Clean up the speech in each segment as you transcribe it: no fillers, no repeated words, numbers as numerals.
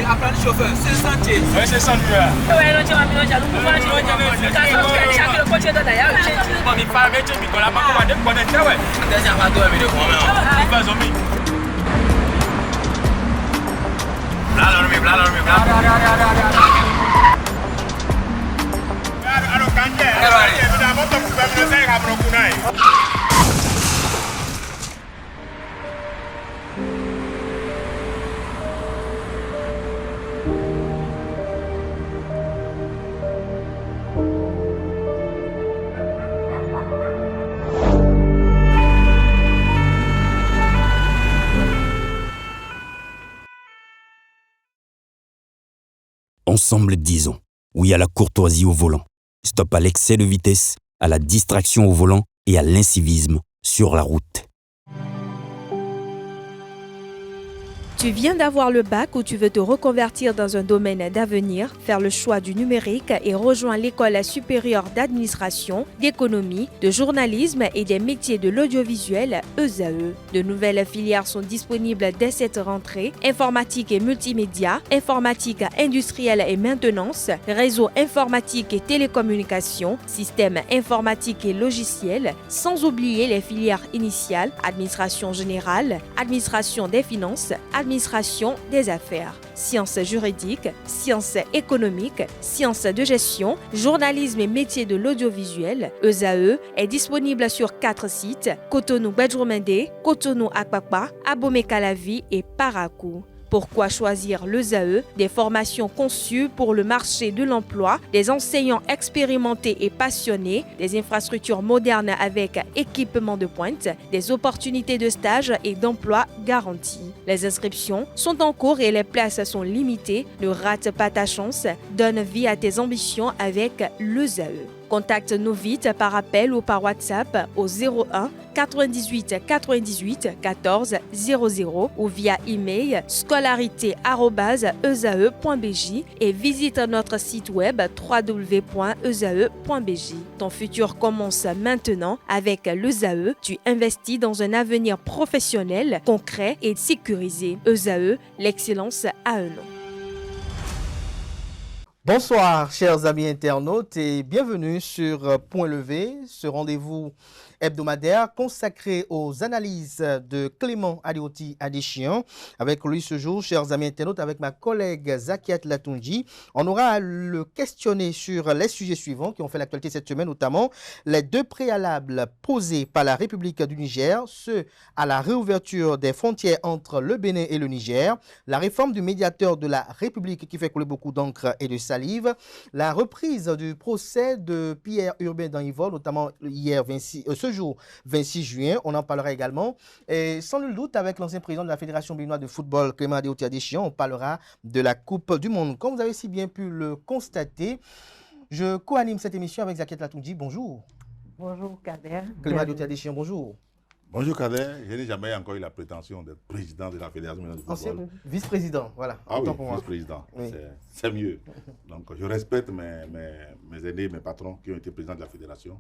apprendre chauffeur, c'est sentier. Oui, c'est ça, lui. Oui, non, tu vas me dire, nous pouvons dire, chaque coach est d'ailleurs. On n'est pas avec eux, mais on n'a pas commandé pour être là, ouais. Deuxième fois, toi, mais de quoi, mais il va zombie. Bla, dormi, bla. Alors, quand tu es, évidemment, tu peux me faire un broconaille. Ensemble, disons oui à la courtoisie au volant. Stop à l'excès de vitesse, à la distraction au volant et à l'incivisme sur la route. Tu viens d'avoir le bac ou tu veux te reconvertir dans un domaine d'avenir, faire le choix du numérique et rejoindre l'école supérieure d'administration, d'économie, de journalisme et des métiers de l'audiovisuel, ESAE. De nouvelles filières sont disponibles dès cette rentrée: informatique et multimédia, informatique industrielle et maintenance, réseau informatique et télécommunications, système informatique et logiciel, sans oublier les filières initiales: administration générale, administration des finances, administration des affaires, sciences juridiques, sciences économiques, sciences de gestion, journalisme et métiers de l'audiovisuel. ESAE est disponible sur 4 sites: Cotonou-Badjoumendé, Cotonou-Akpakpa, Abomey-Calavi et Parakou. Pourquoi choisir l'ESAE? Des formations conçues pour le marché de l'emploi, des enseignants expérimentés et passionnés, des infrastructures modernes avec équipement de pointe, des opportunités de stage et d'emploi garanties. Les inscriptions sont en cours et les places sont limitées. Ne rate pas ta chance. Donne vie à tes ambitions avec l'ESAE. Contacte-nous vite par appel ou par WhatsApp au 01 98 98 14 00 ou via email scolarité@esae.bj et visite notre site web www.esae.bj. Ton futur commence maintenant avec l'ESAE. Tu investis dans un avenir professionnel, concret et sécurisé. ESAE, l'excellence à un nom. Bonsoir chers amis internautes et bienvenue sur Point Levé, ce rendez-vous hebdomadaire consacré aux analyses de Clément Adeoti Adéchian. Avec lui ce jour, chers amis internautes, avec ma collègue Zakiat Latunji, on aura à le questionner sur les sujets suivants qui ont fait l'actualité cette semaine, notamment les 2 préalables posés par la République du Niger, ceux à la réouverture des frontières entre le Bénin et le Niger, la réforme du médiateur de la République qui fait couler beaucoup d'encre et de salive, la reprise du procès de Pierre Urbain dans Yvonne, notamment hier ce jour 26 juin, on en parlera également. Et sans nul doute, avec l'ancien président de la Fédération béninoise de football, Clément Adeoti Adéchian, on parlera de la Coupe du Monde. Comme vous avez si bien pu le constater, je co-anime cette émission avec Zakiat Latunji. Bonjour. Bonjour Kader. Clément Adeoti Adéchian, bonjour. Bonjour Kader, je n'ai jamais encore eu la prétention d'être président de la Fédération béninoise de football. Vice-président, voilà. Ah oui, vice-président, oui. C'est mieux. Donc je respecte mes aînés, mes patrons qui ont été présidents de la Fédération.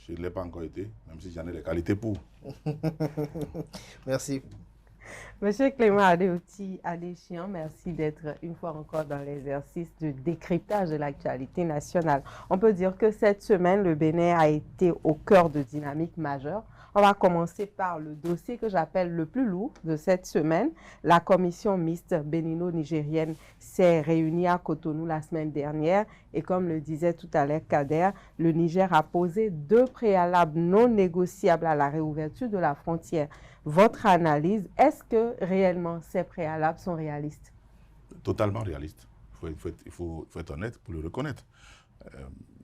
Je ne l'ai pas encore été, même si j'en ai les qualités pour. Merci. Monsieur Clément Adeoti Adéchian, merci d'être une fois encore dans l'exercice de décryptage de l'actualité nationale. On peut dire que cette semaine, le Bénin a été au cœur de dynamiques majeures. On va commencer par le dossier que j'appelle le plus lourd de cette semaine. La commission mixte bénino-nigérienne s'est réunie à Cotonou la semaine dernière et comme le disait tout à l'heure Kader, le Niger a posé 2 préalables non négociables à la réouverture de la frontière. Votre analyse, est-ce que réellement ces préalables sont réalistes? Totalement réalistes. Il faut être honnête pour le reconnaître.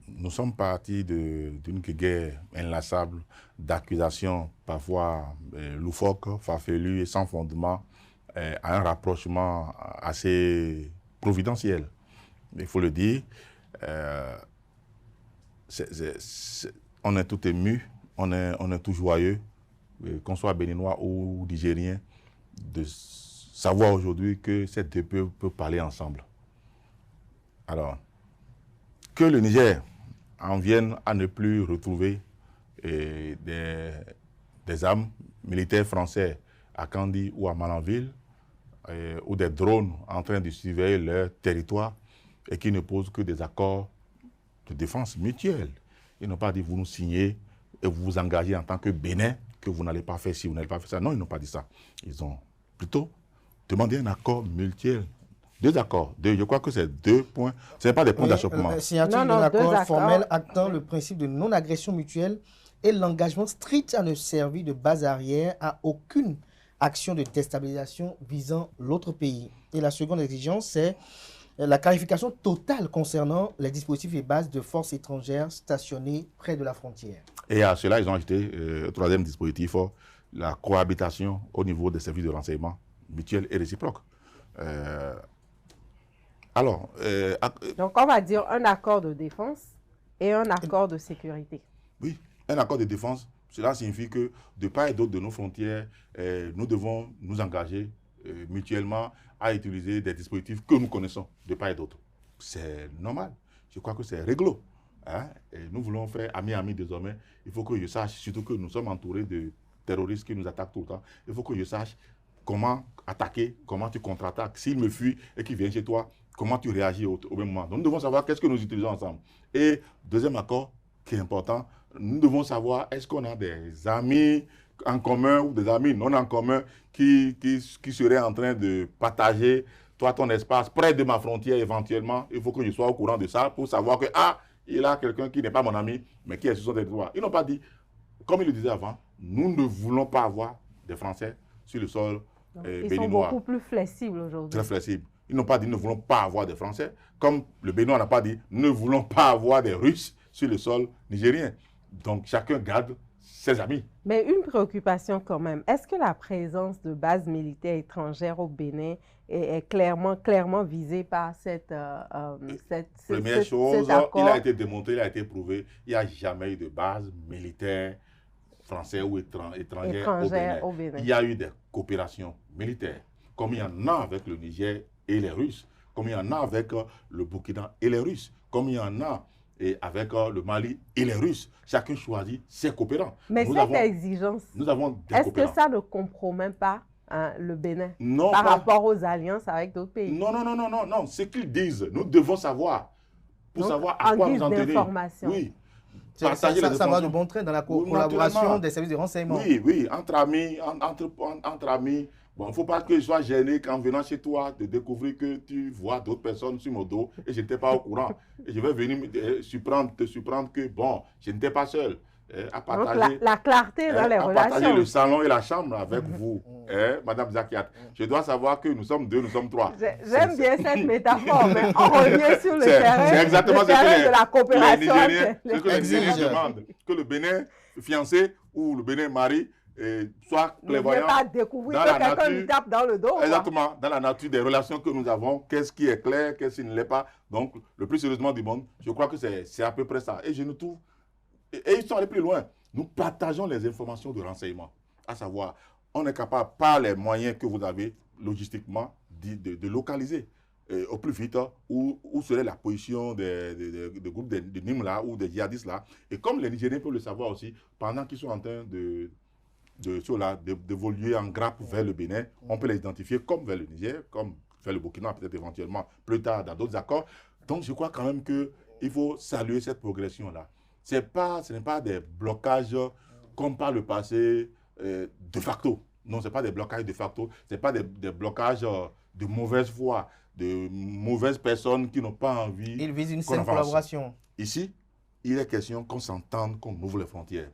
Nous sommes partis d'une guerre inlassable d'accusations parfois loufoques, farfelues et sans fondement à un rapprochement assez providentiel. Il faut le dire, on est tout ému, on est tout joyeux, qu'on soit béninois ou nigérien, de savoir aujourd'hui que ces 2 peuples peuvent parler ensemble. Alors, que le Niger en vienne à ne plus retrouver des armes militaires français à Kandi ou à Malanville, ou des drones en train de surveiller leur territoire et qui ne posent que des accords de défense mutuelle. Ils n'ont pas dit vous nous signez et vous vous engagez en tant que Bénin que vous n'allez pas faire ci, vous n'allez pas faire ça. Non, ils n'ont pas dit ça. Ils ont plutôt demandé un accord mutuel. 2 accords. Je crois que c'est 2 points. Ce n'est pas des points d'achoppement. Signature d'un accord formel actant le principe de non-agression mutuelle et l'engagement strict à ne servir de base arrière à aucune action de déstabilisation visant l'autre pays. Et la seconde exigence, c'est la clarification totale concernant les dispositifs et bases de forces étrangères stationnées près de la frontière. Et à cela, ils ont ajouté le 3e dispositif, la cohabitation au niveau des services de renseignement mutuels et réciproques. Donc, on va dire un accord de défense et un accord de sécurité. Oui, un accord de défense, cela signifie que de part et d'autre de nos frontières, nous devons nous engager mutuellement à utiliser des dispositifs que nous connaissons de part et d'autre. C'est normal. Je crois que c'est réglo. Hein? Et nous voulons faire ami-ami désormais. Il faut que je sache, surtout que nous sommes entourés de terroristes qui nous attaquent tout le temps. Il faut que je sache comment attaquer, comment tu contre-attaques. S'il me fuit et qu'il vient chez toi, comment tu réagis au même moment. Donc nous devons savoir qu'est-ce que nous utilisons ensemble. Et deuxième accord qui est important, nous devons savoir est-ce qu'on a des amis en commun ou des amis non en commun qui seraient en train de partager toi ton espace près de ma frontière éventuellement. Il faut que je sois au courant de ça pour savoir que il y a quelqu'un qui n'est pas mon ami mais qui est sur son territoire. Ils n'ont pas dit, comme ils le disaient avant, nous ne voulons pas avoir des Français sur le sol béninois. Ils sont beaucoup plus flexibles aujourd'hui. Très flexibles. Ils n'ont pas dit, nous ne voulons pas avoir des Français. Comme le Bénin n'a pas dit, nous ne voulons pas avoir des Russes sur le sol nigérien. Donc, chacun garde ses amis. Mais une préoccupation quand même. Est-ce que la présence de bases militaires étrangères au Bénin est clairement visée par cette Première chose, il a été démontré, il a été prouvé, il n'y a jamais eu de base militaire française ou étrangère au Bénin. Il y a eu des coopérations militaires, comme il y en a avec le Niger et les Russes, comme il y en a avec le Burkina et les Russes, comme il y en a avec le Mali et les Russes. Chacun choisit ses coopérants. Mais exigence, est-ce que ça ne compromet pas le Bénin rapport aux alliances avec d'autres pays? Non. Ce qu'ils disent, nous devons savoir. Pour savoir à quoi nous en tenir. Oui. Ça va de bon train dans la collaboration des services de renseignement. Oui, entre amis. Bon, il ne faut pas que je sois gêné qu'en venant chez toi de découvrir que tu vois d'autres personnes sur mon dos et je n'étais pas au courant. Et je vais venir te surprendre que, bon, je n'étais pas seul. À partager, donc la clarté dans les relations. Partager le salon et la chambre avec vous, Madame Zakiat. Je dois savoir que nous sommes 2, nous sommes 3. J'aime bien cette métaphore, mais on revient sur le terrain, c'est exactement le terrain de la coopération. C'est ce que les Nigériens demandent. Que le Bénin fiancé ou le Bénin mari soit clairvoyant. Ne pas découvrir que quelqu'un lui tape dans le dos. Exactement, dans la nature des relations que nous avons, qu'est-ce qui est clair, qu'est-ce qui ne l'est pas. Donc, le plus sérieusement du monde, je crois que c'est à peu près ça. Et je nous trouve. Et ils sont allés plus loin. Nous partageons les informations de renseignement. À savoir, on est capable, par les moyens que vous avez logistiquement, de localiser au plus vite où serait la position des groupes de Nîmes là ou des djihadistes là. Et comme les Nigériens peuvent le savoir aussi, pendant qu'ils sont en train d'évoluer en grappe vers le Bénin, on peut les identifier comme vers le Niger, comme vers le Burkina, peut-être éventuellement plus tard dans d'autres accords. Donc je crois quand même qu'il faut saluer cette progression-là. Ce n'est pas des blocages comme par le passé de facto. Non, ce n'est pas des blocages de facto. Ce n'est pas des blocages de mauvaise foi, de mauvaises personnes qui n'ont pas envie. Ils visent une saine collaboration. Ici, il est question qu'on s'entende, qu'on ouvre les frontières.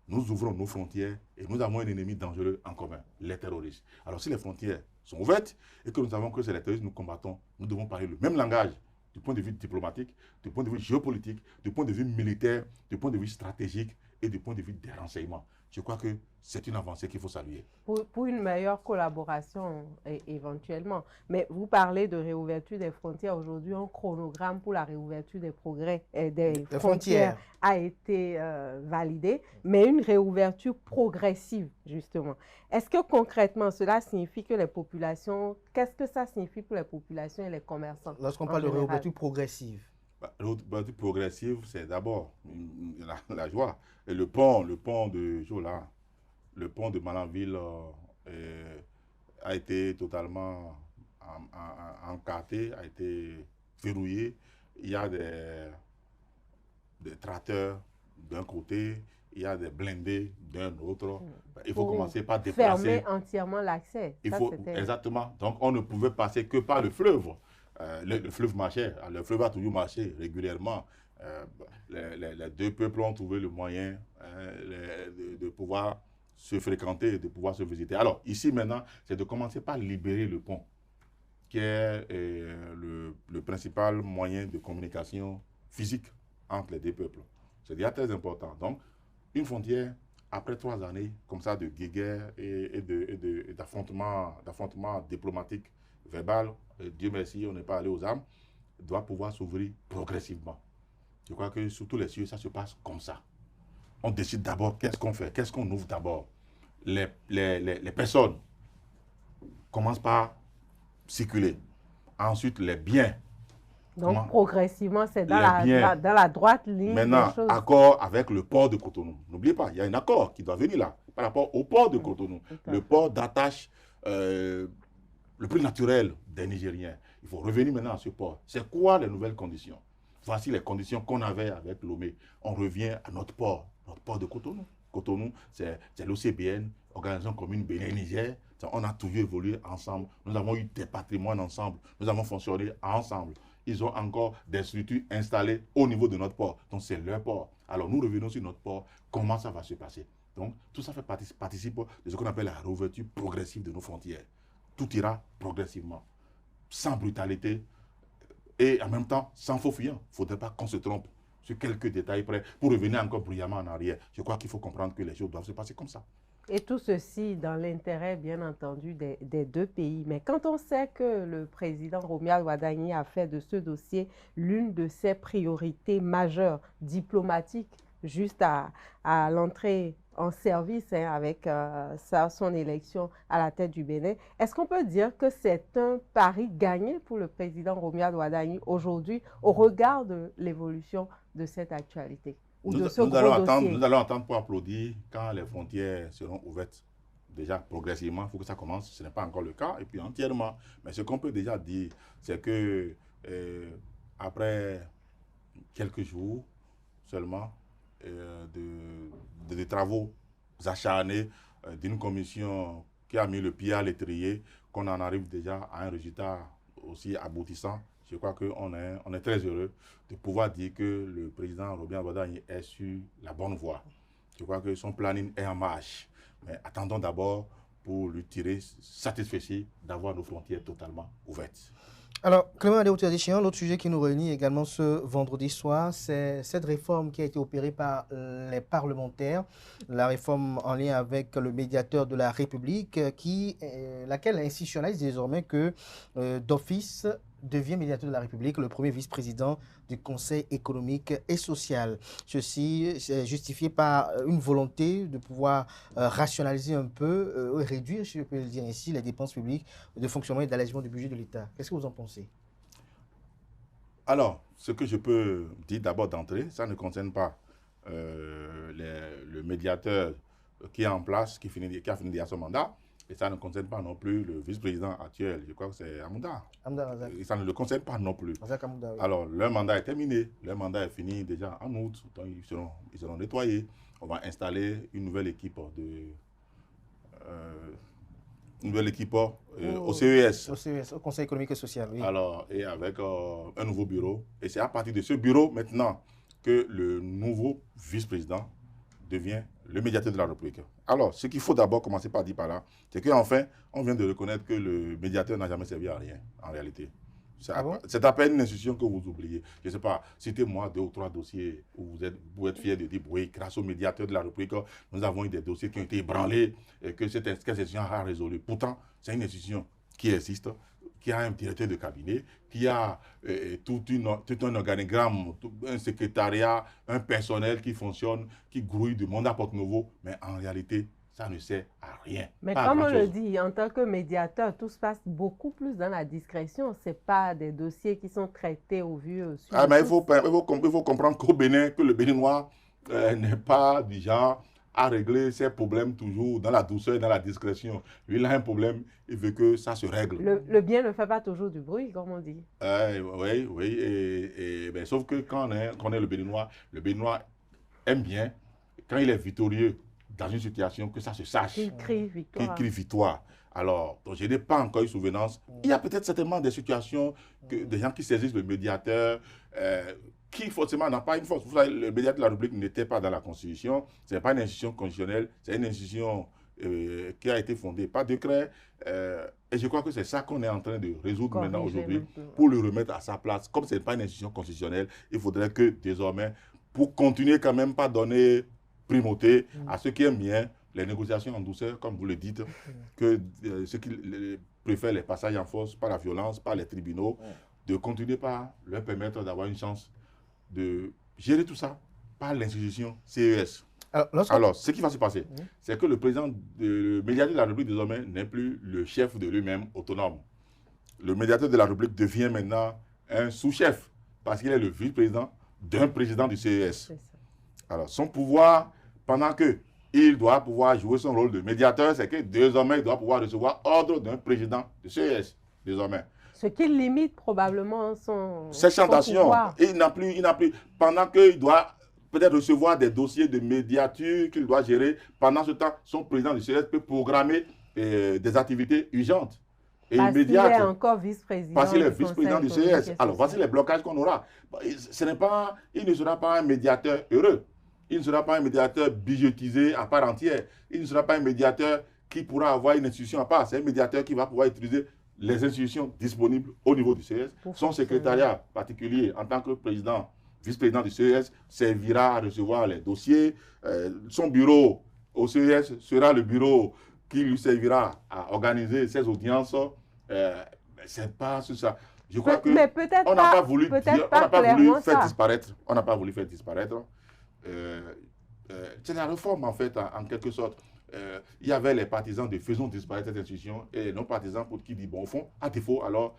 Nous ouvrons nos frontières et nous avons un ennemi dangereux en commun, les terroristes. Alors si les frontières sont ouvertes et que nous savons que c'est les terroristes que nous combattons, nous devons parler le même langage. Du point de vue diplomatique, du point de vue géopolitique, du point de vue militaire, du point de vue stratégique et du point de vue des renseignements. Je crois que c'est une avancée qu'il faut saluer. Pour une meilleure collaboration éventuellement. Mais vous parlez de réouverture des frontières. Aujourd'hui, un chronogramme pour la réouverture des frontières a été validé, mais une réouverture progressive, justement. Est-ce que concrètement, cela signifie que les populations... Qu'est-ce que ça signifie pour les populations et les commerçants? Lorsqu'on parle de réouverture progressive. Réouverture progressive, c'est d'abord la joie. Et le pont de Jola, le pont de Malanville a été totalement encarté, a été verrouillé. Il y a des tracteurs d'un côté, il y a des blindés d'un autre. Il faut commencer par déplacer. Fermer entièrement l'accès. Exactement. Donc, on ne pouvait passer que par le fleuve. Le fleuve marchait. Le fleuve a toujours marché régulièrement. Les deux peuples ont trouvé le moyen de pouvoir se fréquenter, de pouvoir se visiter. Alors, ici maintenant, c'est de commencer par libérer le pont, qui est le principal moyen de communication physique entre les deux peuples. C'est déjà très important. Donc, une frontière, après 3 années comme ça de guéguerre et d'affrontements diplomatiques, verbal, Dieu merci, on n'est pas allé aux armes, doit pouvoir s'ouvrir progressivement. Je crois que sur tous les cieux, ça se passe comme ça. On décide d'abord qu'est-ce qu'on fait, qu'est-ce qu'on ouvre d'abord. Les personnes commencent par circuler. Ensuite, les biens. Donc, progressivement, c'est dans la droite ligne. Maintenant, des choses. Accord avec le port de Cotonou. N'oubliez pas, il y a un accord qui doit venir là, par rapport au port de Cotonou. Le port d'attache le plus naturel des Nigériens. Il faut revenir maintenant à ce port. C'est quoi les nouvelles conditions? Voici les conditions qu'on avait avec Lomé. On revient à notre port de Cotonou. Cotonou, c'est l'OCBN, Organisation commune Bénin-Niger. On a toujours évolué ensemble. Nous avons eu des patrimoines ensemble. Nous avons fonctionné ensemble. Ils ont encore des structures installées au niveau de notre port. Donc, c'est leur port. Alors, nous revenons sur notre port. Comment ça va se passer? Donc, tout ça participe de ce qu'on appelle la réouverture progressive de nos frontières. Tout ira progressivement, sans brutalité et en même temps sans faux fuyant. Il ne faudrait pas qu'on se trompe sur quelques détails près pour revenir encore bruyamment en arrière. Je crois qu'il faut comprendre que les choses doivent se passer comme ça. Et tout ceci dans l'intérêt, bien entendu, des deux pays. Mais quand on sait que le président Romuald Wadagni a fait de ce dossier l'une de ses priorités majeures, diplomatiques, juste à l'entrée en service avec son élection à la tête du Bénin, est-ce qu'on peut dire que c'est un pari gagné pour le président Romuald Wadagni aujourd'hui au regard de l'évolution de cette actualité? Nous allons attendre pour applaudir quand les frontières seront ouvertes. Déjà, progressivement, il faut que ça commence. Ce n'est pas encore le cas, et puis entièrement. Mais ce qu'on peut déjà dire, c'est que après quelques jours seulement de travaux acharnés d'une commission qui a mis le pied à l'étrier, qu'on en arrive déjà à un résultat aussi aboutissant. Je crois qu'on est très heureux de pouvoir dire que le président Romuald Wadagni est sur la bonne voie. Je crois que son planning est en marche. Mais attendons d'abord pour lui tirer satisfait d'avoir nos frontières totalement ouvertes. Alors, Clément Adeoti Adesina, l'autre sujet qui nous réunit également ce vendredi soir, c'est cette réforme qui a été opérée par les parlementaires, la réforme en lien avec le médiateur de la République, laquelle institutionnalise désormais que d'office devient médiateur de la République, le premier vice-président du Conseil économique et social. Ceci est justifié par une volonté de pouvoir rationaliser un peu, réduire, si je peux le dire ainsi, les dépenses publiques de fonctionnement et d'allègement du budget de l'État. Qu'est-ce que vous en pensez? Alors, ce que je peux dire d'abord d'entrée, ça ne concerne pas le médiateur qui est en place, qui a fini déjà son mandat. Et ça ne concerne pas non plus le vice-président actuel, je crois que c'est Amouda. Et ça ne le concerne pas non plus. Amouda, oui. Alors, leur mandat est terminé, leur mandat est fini déjà en août, donc ils seront nettoyés. On va installer une nouvelle équipe au CES. Au CES, au Conseil économique et social, oui. Alors, et avec un nouveau bureau. Et c'est à partir de ce bureau maintenant que le nouveau vice-président devient le médiateur de la République. Alors, ce qu'il faut d'abord commencer par dire par là, c'est qu'enfin, on vient de reconnaître que le médiateur n'a jamais servi à rien, en réalité. C'est à peine une institution que vous oubliez. Je ne sais pas, citez-moi 2 ou 3 dossiers où vous êtes fiers de dire, oui, grâce au médiateur de la République, nous avons eu des dossiers qui ont été ébranlés et que cette institution a résolu. Pourtant, c'est une institution qui existe, qui a un directeur de cabinet, qui a tout un organigramme, un secrétariat, un personnel qui fonctionne, qui grouille de monde à Porte-Nouveau, mais en réalité, ça ne sert à rien. Mais comme on le dit, en tant que médiateur, tout se passe beaucoup plus dans la discrétion. Ce n'est pas des dossiers qui sont traités au vu. Mais il faut comprendre qu'au Bénin, que le Béninois n'est pas du genre à régler ses problèmes toujours dans la douceur et dans la discrétion. Lui, il a un problème, il veut que ça se règle. Le bien ne fait pas toujours du bruit, comme on dit. Oui, ben, sauf que quand on est le Béninois aime bien, quand il est victorieux dans une situation, que ça se sache. Qu'il crie victoire. Qu'il crie victoire. Alors, donc, je n'ai pas encore eu souvenance. Il y a peut-être certainement des situations, des gens qui saisissent le médiateur, qui forcément n'a pas une force. Vous savez, le médiateur de la République n'était pas dans la Constitution. Ce n'est pas une institution constitutionnelle, c'est une institution qui a été fondée par décret. Et je crois que c'est ça qu'on est en train de résoudre maintenant aujourd'hui pour le remettre à sa place. Comme ce n'est pas une institution constitutionnelle, il faudrait que désormais, pour continuer quand même pas donner primauté à ceux qui aiment bien les négociations en douceur, comme vous le dites, que ceux qui préfèrent les passages en force par la violence, par les tribunaux, de continuer par leur permettre d'avoir une chance de gérer tout ça par l'institution CES. Alors, ce qui va se passer, c'est que le médiateur de la République désormais n'est plus le chef de lui-même autonome. Le médiateur de la République devient maintenant un sous-chef parce qu'il est le vice-président d'un président du CES. Alors, son pouvoir, pendant qu'il doit pouvoir jouer son rôle de médiateur, c'est que désormais, il doit pouvoir recevoir ordre d'un président du CES, désormais. Ce qui limite probablement ses chantations. Il n'a plus, pendant qu'il doit peut-être recevoir des dossiers de médiature qu'il doit gérer, pendant ce temps, son président du CES peut programmer des activités urgentes et immédiates. Parce qu'il est encore vice-président. Parce qu'il est vice-président du CES. Alors, voici les blocages qu'on aura. Il ne sera pas un médiateur heureux. Il ne sera pas un médiateur budgétisé à part entière. Il ne sera pas un médiateur qui pourra avoir une institution à part. C'est un médiateur qui va pouvoir utiliser les institutions disponibles au niveau du CES. Son secrétariat particulier, en tant que président, vice-président du CES, servira à recevoir les dossiers. Son bureau au CES sera le bureau qui lui servira à organiser ses audiences. C'est pas ça. Je crois que on n'a pas voulu faire disparaître. On n'a pas voulu faire disparaître. C'est la réforme, en fait, en quelque sorte. Il y avait les partisans de faisons disparaître cette institution et les non-partisans pour qui dit, bon, au fond, à défaut, alors,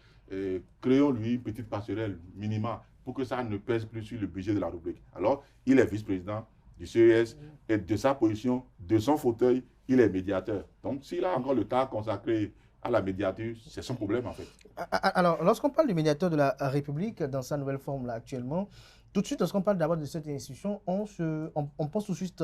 créons-lui une petite passerelle minima pour que ça ne pèse plus sur le budget de la République. Alors, il est vice-président du CES et de sa position, de son fauteuil, il est médiateur. Donc, s'il a encore le temps consacré à la médiature, c'est son problème, en fait. Alors, lorsqu'on parle du médiateur de la République dans sa nouvelle forme, là, actuellement, tout de suite, lorsqu'on parle d'abord de cette institution, on pense tout de suite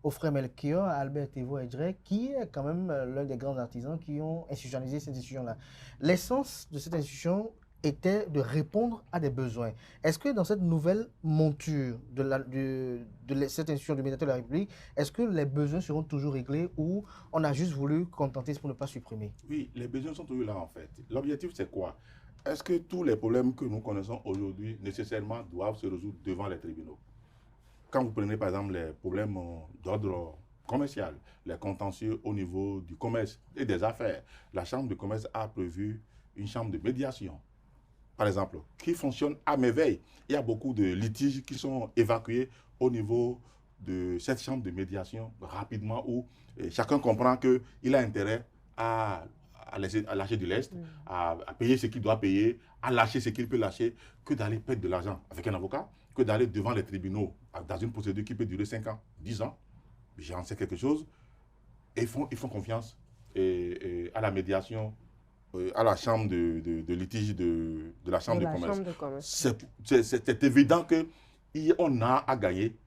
au frère Melchior, à Albert Thévo Edré, qui est quand même l'un des grands artisans qui ont institutionnalisé cette institution-là. L'essence de cette institution était de répondre à des besoins. Est-ce que dans cette nouvelle monture de cette institution du médiateur de la République, est-ce que les besoins seront toujours réglés ou on a juste voulu contenter pour ne pas supprimer? Oui, les besoins sont toujours là, en fait. L'objectif, c'est quoi? Est-ce que tous les problèmes que nous connaissons aujourd'hui, nécessairement, doivent se résoudre devant les tribunaux? Quand vous prenez, par exemple, les problèmes d'ordre commercial, les contentieux au niveau du commerce et des affaires, la Chambre de commerce a prévu une chambre de médiation, par exemple, qui fonctionne à merveille. Il y a beaucoup de litiges qui sont évacués au niveau de cette chambre de médiation rapidement, où chacun comprend qu'il a intérêt à lâcher de l'Est, à payer ce qu'il doit payer, à lâcher ce qu'il peut lâcher, que d'aller perdre de l'argent avec un avocat, que d'aller devant les tribunaux dans une procédure qui peut durer 5 ans, 10 ans. J'en sais quelque chose. Et ils font confiance à la médiation, à la chambre de litige de la chambre de commerce. C'est évident qu'on a à gagner,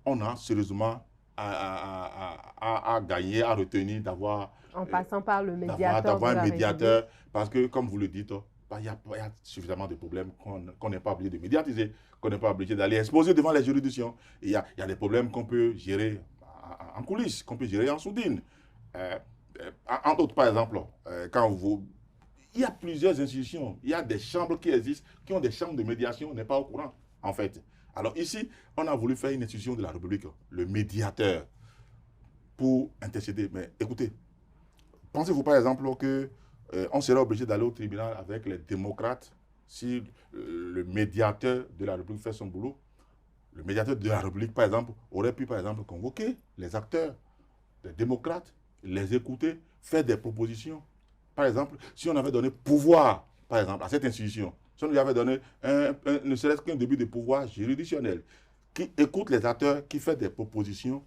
on a sérieusement à gagner, à retenir d'avoir... En passant par le médiateur. D'avoir un médiateur, parce que, comme vous le dites, il y a suffisamment de problèmes qu'on n'est pas obligé de médiatiser, qu'on n'est pas obligé d'aller exposer devant les juridictions. Il y a des problèmes qu'on peut gérer en coulisses, qu'on peut gérer en sourdine. Entre autres, par exemple, il y a plusieurs institutions, il y a des chambres qui existent, qui ont des chambres de médiation, on n'est pas au courant, en fait. Alors ici, on a voulu faire une institution de la République, le médiateur, pour intercéder. Mais écoutez, pensez-vous par exemple qu'on serait obligé d'aller au tribunal avec les démocrates si le médiateur de la République fait son boulot? Le médiateur de la République, par exemple, aurait pu, par exemple, convoquer les acteurs, les démocrates, les écouter, faire des propositions. Par exemple, si on avait donné pouvoir, par exemple, à cette institution, si on lui avait donné ne serait-ce qu'un début de pouvoir juridictionnel, qui écoute les acteurs, qui fait des propositions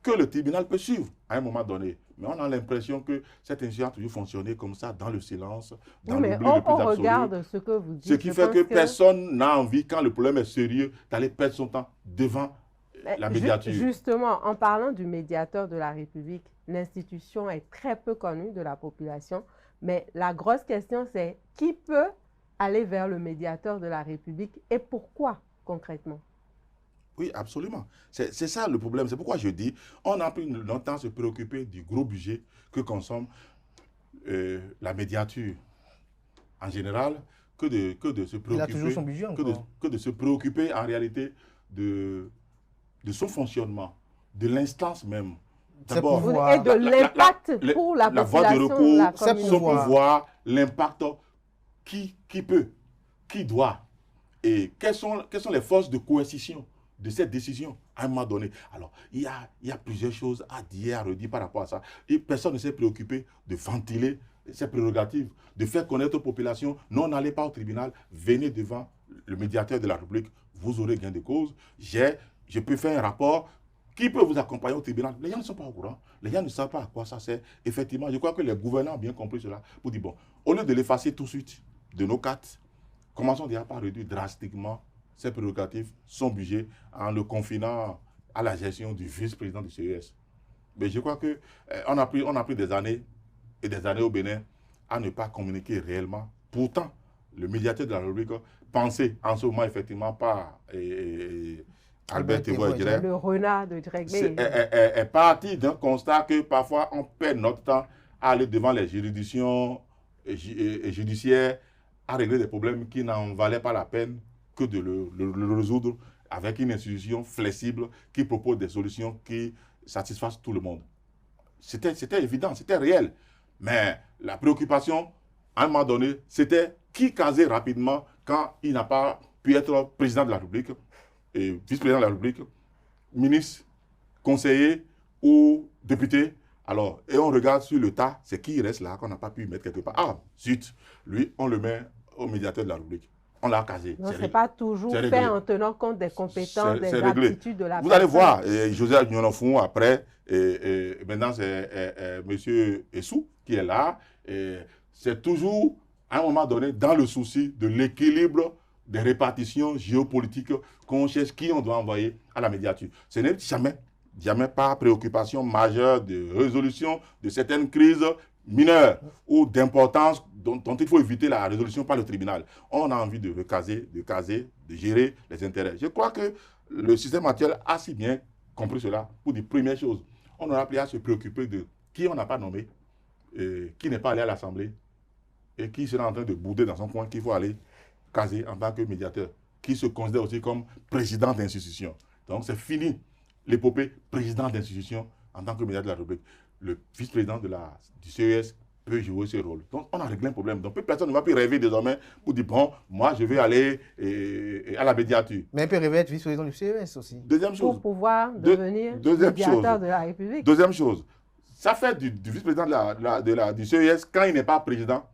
que le tribunal peut suivre à un moment donné. Mais on a l'impression que cette institution a toujours fonctionné comme ça, dans le silence, dans Oui, mais l'oubli le plus on absolu. regarde ce que vous dites. Ce qui fait que personne n'a envie, quand le problème est sérieux, d'aller perdre son temps devant la médiature. Justement, en parlant du médiateur de la République, l'institution est très peu connue de la population, mais la grosse question, c'est qui peut aller vers le médiateur de la République et pourquoi concrètement? Oui, absolument. C'est ça le problème. C'est pourquoi je dis, on a pris longtemps à se préoccuper du gros budget que consomme la médiature en général, que de se préoccuper. Il a toujours son budget encore. Que de se préoccuper en réalité de son fonctionnement, de l'instance même. D'abord, et de l'impact pour la population, voie de recours, son pouvoir, l'impact, qui peut, qui doit, et quelles sont les forces de coercition de cette décision à un moment donné. Alors, il y a plusieurs choses à dire, à redire par rapport à ça. Et personne ne s'est préoccupé de ventiler ses prérogatives, de faire connaître aux populations, non, n'allez pas au tribunal, venez devant le médiateur de la République, vous aurez gain de cause. Je peux faire un rapport. Qui peut vous accompagner au tribunal? Les gens ne sont pas au courant. Les gens ne savent pas à quoi ça sert. Effectivement, je crois que les gouvernants ont bien compris cela pour dire, bon, au lieu de l'effacer tout de suite de nos cartes, commençons déjà par réduire drastiquement ses prérogatives, son budget, en le confinant à la gestion du vice-président du CES. Mais je crois qu'on a pris des années et des années au Bénin à ne pas communiquer réellement. Pourtant, le médiateur de la République pensait en ce moment effectivement pas... Albert Thévois-Edré, le renard de Dregbe, est parti d'un constat que parfois on perd notre temps à aller devant les juridictions judiciaires à régler des problèmes qui n'en valaient pas la peine que de le résoudre avec une institution flexible qui propose des solutions qui satisfassent tout le monde. C'était évident, c'était réel. Mais la préoccupation, à un moment donné, c'était qui caser rapidement quand il n'a pas pu être président de la République et vice-président de la République, ministre, conseiller ou député. Alors, et on regarde sur le tas, c'est qui reste là, qu'on n'a pas pu mettre quelque part. Ah, zut, lui, on le met au médiateur de la Rubrique. On l'a casé. Non, ce n'est pas toujours fait en tenant compte des compétences, des aptitudes de la personne. Vous allez voir, José Nyonofou, après, maintenant c'est M. Essou qui est là. C'est toujours, à un moment donné, dans le souci de l'équilibre des répartitions géopolitiques qu'on cherche, qui on doit envoyer à la médiature. Ce n'est jamais pas préoccupation majeure de résolution de certaines crises mineures ou d'importance dont il faut éviter la résolution par le tribunal. On a envie de recaser, de gérer les intérêts. Je crois que le système actuel a si bien compris cela pour dire première chose. On aura appris à se préoccuper de qui on n'a pas nommé, qui n'est pas allé à l'Assemblée et qui sera en train de bouder dans son coin, qu'il faut aller caser en tant que médiateur, qui se considère aussi comme président d'institution. Donc c'est fini l'épopée président d'institution en tant que médiateur de la République. Le vice-président du CES peut jouer ce rôle. Donc on a réglé un problème. Donc personne ne va plus rêver désormais pour dire, bon, moi je vais aller à la médiature. Mais il peut rêver être vice-président du CES aussi. Deuxième chose. Pour pouvoir devenir médiateur de la République. Deuxième chose. Ça fait du vice-président du CES, quand il n'est pas président,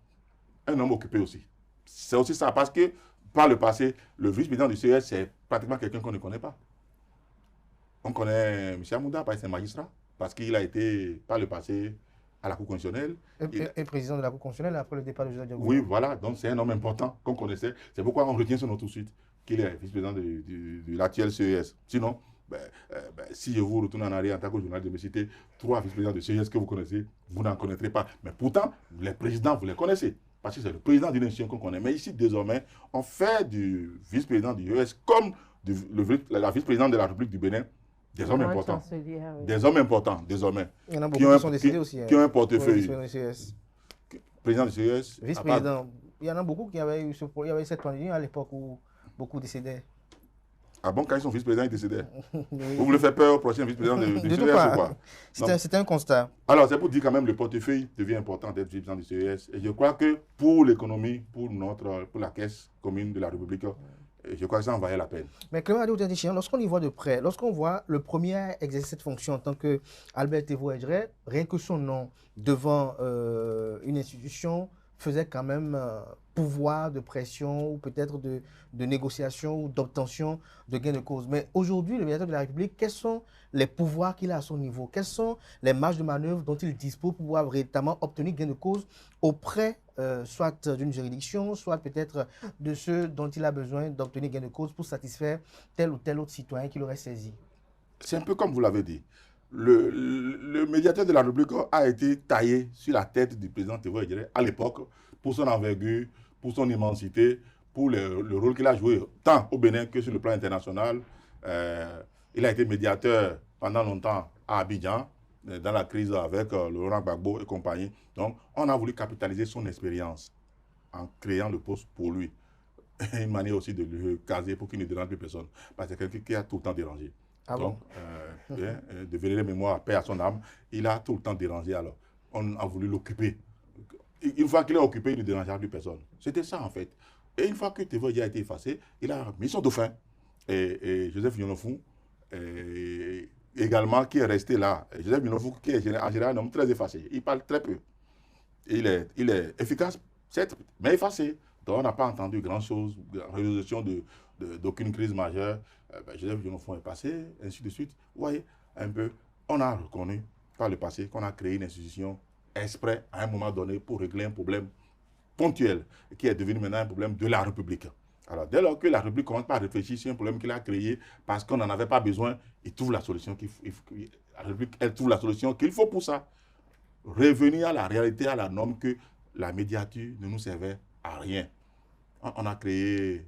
un homme occupé aussi. C'est aussi ça, parce que par le passé, le vice-président du CES, c'est pratiquement quelqu'un qu'on ne connaît pas. On connaît M. Amouda, parce que c'est un magistrat, parce qu'il a été, par le passé, à la Cour constitutionnelle. Et président de la Cour constitutionnelle après le départ de Joseph Diagouna. Oui, voilà, donc c'est un homme important qu'on connaissait. C'est pourquoi on retient son nom tout de suite, qu'il est vice-président de l'actuel CES. Sinon, si je vous retourne en arrière en tant que journaliste de me citer 3 vice-présidents de CES que vous connaissez, vous n'en connaîtrez pas. Mais pourtant, les présidents, vous les connaissez. Parce que c'est le président d'une institution qu'on connaît. Mais ici, désormais, on fait du vice-président du ES comme la vice-présidente de la République du Bénin, des hommes importants. Oui. Des hommes importants, désormais. Il y en a beaucoup qui sont décédés aussi. Qui ont un portefeuille. Président du CES. Vice-président. Il y en a beaucoup qui avaient eu cette pandémie à l'époque où beaucoup décédaient. Ah bon, quand ils sont vice-présidents, ils décédaient. Oui. Vous voulez faire peur au prochain vice-président du CES ou quoi? C'était un constat. Alors, c'est pour dire quand même le portefeuille devient important d'être vice-président du CES. Et je crois que pour l'économie, pour la caisse commune de la République, je crois que ça en valait la peine. Mais Clément Adéoté-Adéchian, lorsqu'on y voit de près, lorsqu'on voit le premier exercer cette fonction en tant qu'Albert Thévois-Edré, rien que son nom devant une institution faisait quand même pouvoir de pression ou peut-être de négociation ou d'obtention de gain de cause. Mais aujourd'hui, le médiateur de la République, quels sont les pouvoirs qu'il a à son niveau? Quelles sont les marges de manœuvre dont il dispose pour pouvoir véritablement obtenir gain de cause auprès soit d'une juridiction, soit peut-être de ceux dont il a besoin d'obtenir gain de cause pour satisfaire tel ou tel autre citoyen qu'il aurait saisi? C'est un peu comme vous l'avez dit. Le médiateur de la République a été taillé sur la tête du président Thévo Edjere à l'époque pour son envergure, pour son immensité, pour le rôle qu'il a joué tant au Bénin que sur le plan international. Il a été médiateur pendant longtemps à Abidjan, dans la crise avec Laurent Gbagbo et compagnie. Donc, on a voulu capitaliser son expérience en créant le poste pour lui. Une manière aussi de le caser pour qu'il ne dérange plus personne. Parce que c'est quelqu'un qui a tout le temps dérangé. Ah donc, bon? De vénérer mémoire, paix à son âme, il a tout le temps dérangé. Alors, on a voulu l'occuper. Une fois qu'il est occupé, il ne dérangera plus personne. C'était ça, en fait. Et une fois que Thévo a été effacé, il a mis son dauphin. Et Joseph Nyonofou, également, qui est resté là. Joseph Nyonofou, qui est en général un homme très effacé. Il parle très peu. Il est efficace, certes, mais effacé. Donc, on n'a pas entendu grand-chose, résolution d'aucune crise majeure. Joseph Nyonofou est passé, ainsi de suite. Vous voyez, un peu, on a reconnu par le passé qu'on a créé une institution exprès à un moment donné pour régler un problème ponctuel qui est devenu maintenant un problème de la République. Alors, dès lors que la République commence par réfléchir sur un problème qu'il a créé parce qu'on n'en avait pas besoin, il trouve la solution la République, elle trouve la solution qu'il faut pour ça. Revenir à la réalité, à la norme que la médiature ne nous servait à rien. On a créé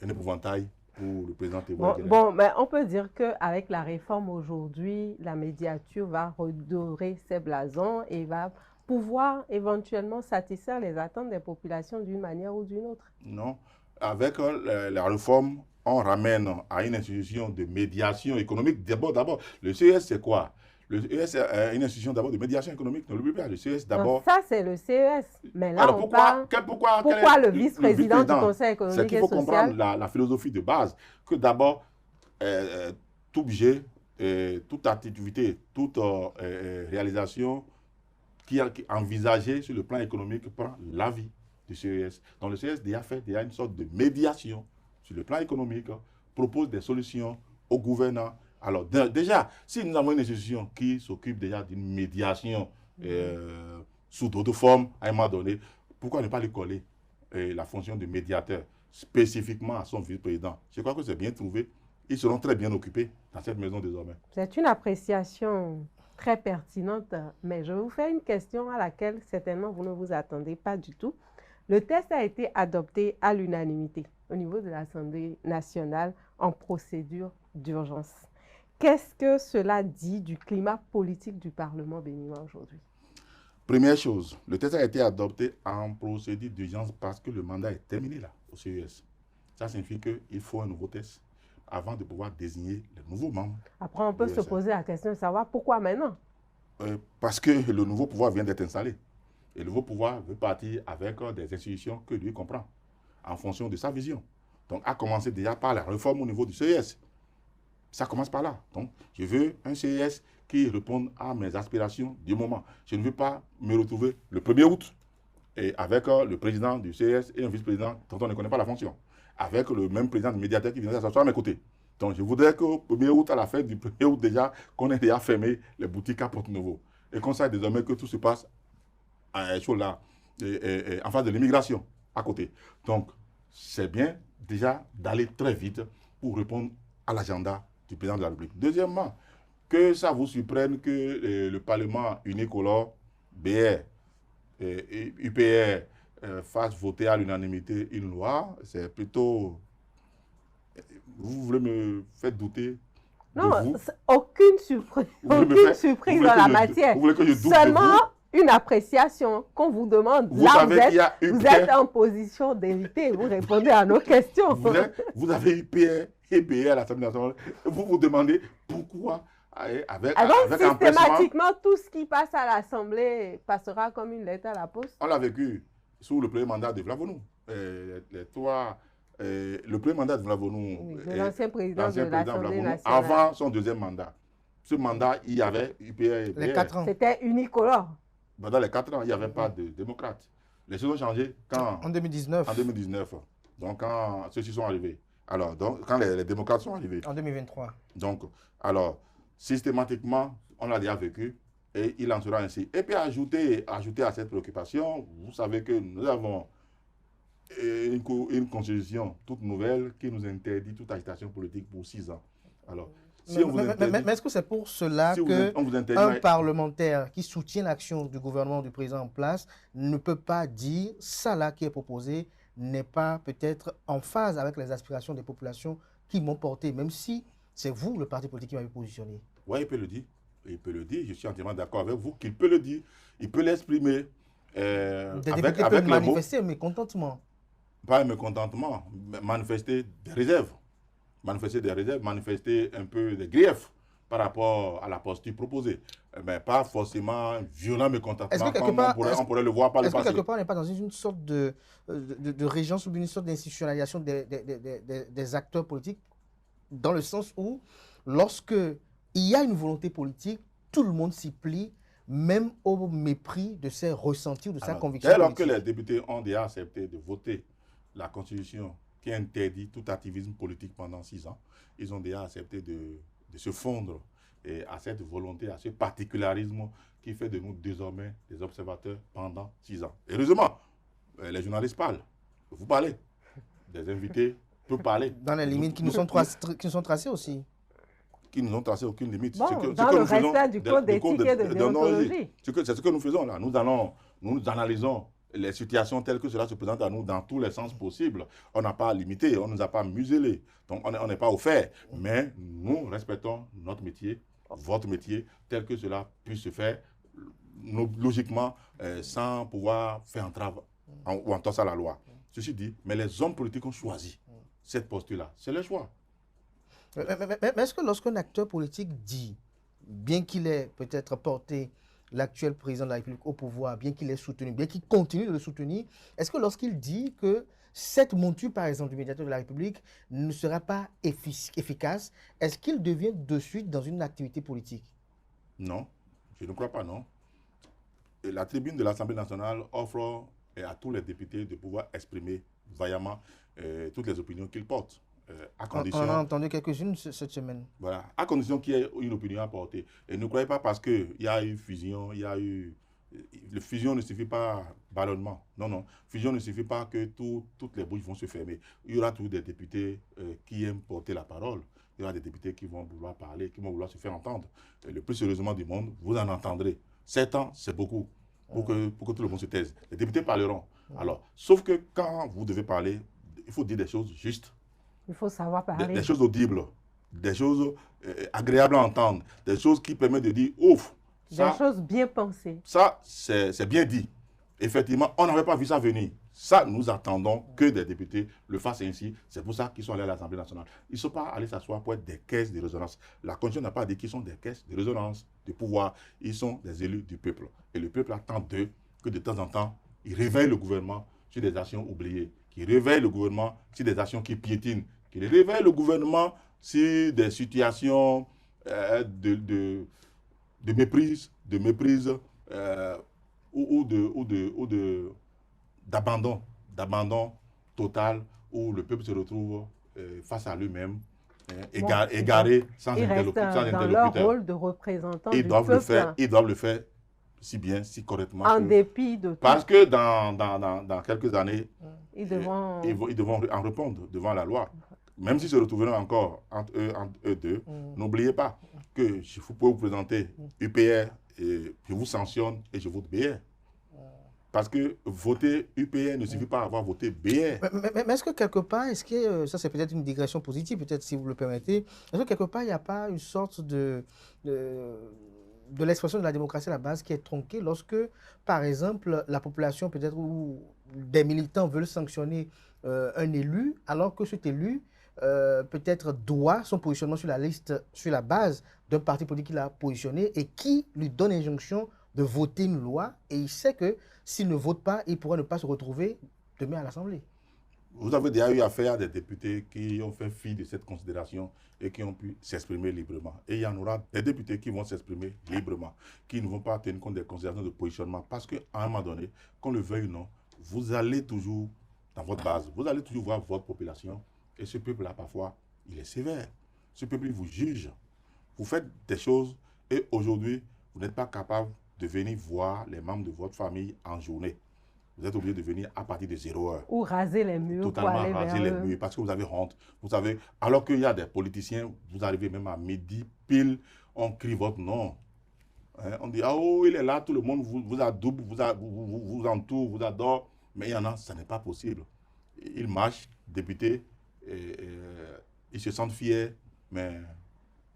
un épouvantail pour le président Thévo Edjere. Bon, mais on peut dire qu'avec la réforme aujourd'hui, la médiature va redorer ses blasons et va pouvoir éventuellement satisfaire les attentes des populations d'une manière ou d'une autre. Non. Avec la réforme, on ramène à une institution de médiation économique. D'abord, le CES, c'est quoi? Le CES est une institution d'abord de médiation économique. Ne l'oubliez pas, le CES d'abord. Ça, c'est le CES. Mais là, alors, on parle... Pourquoi le vice-président du Conseil économique et social? C'est qu'il faut comprendre la philosophie de base. Que d'abord, tout budget, toute activité, toute réalisation qui est envisagée sur le plan économique prend l'avis du CES. Donc le CES déjà fait une sorte de médiation sur le plan économique, propose des solutions aux gouvernants. Alors déjà, si nous avons une institution qui s'occupe déjà d'une médiation sous d'autres formes à un moment donné, pourquoi ne pas lui coller la fonction de médiateur spécifiquement à son vice-président? Je crois que c'est bien trouvé. Ils seront très bien occupés dans cette maison désormais. C'est une appréciation très pertinente, mais je vous fais une question à laquelle certainement vous ne vous attendez pas du tout. Le texte a été adopté à l'unanimité au niveau de l'Assemblée nationale en procédure d'urgence. Qu'est-ce que cela dit du climat politique du Parlement béninois aujourd'hui? Première chose, le texte a été adopté en procédure d'urgence parce que le mandat est terminé là, au CES. Ça signifie qu'il faut un nouveau texte avant de pouvoir désigner les nouveaux membres. Après, on peut se poser la question de savoir pourquoi maintenant? Parce que le nouveau pouvoir vient d'être installé. Et le nouveau pouvoir veut partir avec des institutions que lui comprend, en fonction de sa vision. Donc, à commencer déjà par la réforme au niveau du CES. Ça commence par là. Donc, je veux un CES qui réponde à mes aspirations du moment. Je ne veux pas me retrouver le 1er août et avec le président du CES et un vice-président dont on ne connaît pas la fonction, avec le même président du médiateur qui vient s'asseoir à mes côtés. Donc, je voudrais qu'au 1er août, à la fin du 1er août déjà, qu'on ait déjà fermé les boutiques à Porte-Nouveau. Et qu'on sache désormais que tout se passe en face de l'immigration, à côté. Donc, c'est bien déjà d'aller très vite pour répondre à l'agenda du président de la République. Deuxièmement, que ça vous surprenne que le Parlement unicolore, BR et UPR fasse voter à l'unanimité une loi, c'est plutôt... Vous voulez me faire douter? Non, aucune surprise dans la matière. Vous voulez que je doute seulement une appréciation qu'on vous demande. Vous êtes en position d'éviter, vous répondez à nos questions. Vous avez UPR et BR à l'Assemblée nationale. Vous vous demandez pourquoi, avec systématiquement, tout ce qui passe à l'Assemblée passera comme une lettre à la poste. On l'a vécu sous le premier mandat de Vlavonou. Le premier mandat de Vlavonou, l'ancien président de l'Assemblée nationale, avant son deuxième mandat. Ce mandat, il y avait UPR et BR. Les 4 ans. C'était unicolore. Dans les 4 ans, il n'y avait pas de démocrate. Les choses ont changé quand? En 2019. En 2019. Donc, quand ceux-ci sont arrivés. Alors, donc, quand les démocrates sont arrivés. En 2023. Donc, alors, systématiquement, on l'a déjà vécu et il en sera ainsi. Et puis, ajouter à cette préoccupation, vous savez que nous avons une constitution toute nouvelle qui nous interdit toute agitation politique pour 6 ans. Alors, si on vous interdit, mais est-ce que c'est pour cela si que on vous interdit, un parlementaire qui soutient l'action du gouvernement du président en place ne peut pas dire ça là qui est proposé n'est pas peut-être en phase avec les aspirations des populations qui m'ont porté, même si c'est vous, le parti politique, qui m'avez positionné? Oui, il peut le dire. Il peut le dire. Je suis entièrement d'accord avec vous qu'il peut le dire. Il peut l'exprimer. Des députés peuvent manifester un mécontentement. Pas un mécontentement, manifester des réserves. Manifester un peu des griefs par rapport à la posture proposée. Mais pas forcément un violent mécontentement comme on pourrait le voir par le passé. Est-ce que quelque part on n'est pas dans une sorte de régence ou une sorte d'institutionnalisation des acteurs politiques, dans le sens où lorsque il y a une volonté politique, tout le monde s'y plie, même au mépris de ses ressentis ou de sa conviction politique. Alors que les députés ont déjà accepté de voter la Constitution qui interdit tout activisme politique pendant 6 ans, ils ont déjà accepté de se fondre à cette volonté, à ce particularisme qui fait de nous désormais des observateurs pendant 6 ans. Heureusement, les journalistes parlent, vous parlez, des invités peuvent parler. Dans les limites qui nous sont tracées aussi. Qui nous ont tracé aucune limite. Bon, dans le respect du code d'éthique et de déontologie. C'est ce que nous faisons là. Nous analysons les situations telles que cela se présente à nous dans tous les sens possibles. On n'a pas limité, on ne nous a pas muselés. Donc on n'est pas offert. Mais nous respectons notre métier, votre métier, tel que cela puisse se faire logiquement sans pouvoir faire entrave ou entorse à la loi. Ceci dit, mais les hommes politiques ont choisi cette posture-là. C'est leur choix. Mais est-ce que lorsqu'un acteur politique dit, bien qu'il ait peut-être porté l'actuel président de la République au pouvoir, bien qu'il ait soutenu, bien qu'il continue de le soutenir, est-ce que lorsqu'il dit que cette monture, par exemple, du médiateur de la République ne sera pas efficace, est-ce qu'il devient de suite dans une activité politique? Non, je ne crois pas, non. Et la tribune de l'Assemblée nationale offre à tous les députés de pouvoir exprimer vaillamment toutes les opinions qu'ils portent. À condition, on a entendu quelques-unes cette semaine. Voilà, à condition qu'il y ait une opinion à porter. Et ne croyez pas parce qu'il y a eu fusion, le fusion ne suffit pas ballonnement. Non. Fusion ne suffit pas que toutes les bouches vont se fermer. Il y aura toujours des députés qui aiment porter la parole. Il y aura des députés qui vont vouloir parler, qui vont vouloir se faire entendre. Et le plus sérieusement du monde, vous en entendrez. 7 ans, c'est beaucoup pour que tout le monde se taise. Les députés parleront. Alors, sauf que quand vous devez parler, il faut dire des choses justes. Il faut savoir parler. Des choses audibles, des choses agréables à entendre, des choses qui permettent de dire ouf. Des choses bien pensées. Ça, c'est bien dit. Effectivement, on n'avait pas vu ça venir. Ça, nous attendons que des députés le fassent ainsi. C'est pour ça qu'ils sont allés à l'Assemblée nationale. Ils ne sont pas allés s'asseoir pour être des caisses de résonance. La Constitution n'a pas dit qu'ils sont des caisses de résonance, de pouvoir. Ils sont des élus du peuple. Et le peuple attend d'eux que de temps en temps, ils réveillent le gouvernement sur des actions oubliées, qu'ils réveillent le gouvernement sur des actions qui piétinent, qu'ils réveillent le gouvernement sur des situations de méprise ou d'abandon total, où le peuple se retrouve face à lui-même, égaré, sans interlocuteur. Dans leur rôle de représentant du peuple. Ils doivent le faire si bien, si correctement. En dépit de tout. Parce que dans quelques années, ils devront en répondre devant la loi. Même s'ils se retrouveront encore entre eux deux, n'oubliez pas que je peux vous présenter UPR, et je vous sanctionne et je vote BR. Parce que voter UPR ne suffit pas à avoir voté BR. Mais est-ce que quelque part, ça c'est peut-être une digression positive, peut-être si vous le permettez, est-ce que quelque part il n'y a pas une sorte de l'expression de la démocratie à la base qui est tronquée lorsque, par exemple, la population peut-être ou des militants veulent sanctionner un élu, alors que cet élu peut-être doit son positionnement sur la liste, sur la base d'un parti politique qu'il a positionné et qui lui donne injonction de voter une loi, et il sait que s'il ne vote pas, il pourra ne pas se retrouver demain à l'Assemblée. Vous avez déjà eu affaire à des députés qui ont fait fi de cette considération et qui ont pu s'exprimer librement. Et il y en aura des députés qui vont s'exprimer librement, qui ne vont pas tenir compte des considérations de positionnement, parce qu'à un moment donné, qu'on le veuille ou non, vous allez toujours, dans votre base, vous allez toujours voir votre population. Et ce peuple-là, parfois, il est sévère. Ce peuple, il vous juge. Vous faites des choses et aujourd'hui, vous n'êtes pas capable de venir voir les membres de votre famille en journée. Vous êtes obligé de venir à partir de 0 heure. Ou raser les murs. Totalement pour aller raser vers les eux. murs parce que vous avez honte. Vous savez, alors qu'il y a des politiciens, vous arrivez même à midi, pile, on crie votre nom. Hein, on dit, ah oh, il est là, tout le monde vous adoube, vous entoure, vous adore. Mais il y en a, ça n'est pas possible. Ils marchent, députés, ils se sentent fiers, mais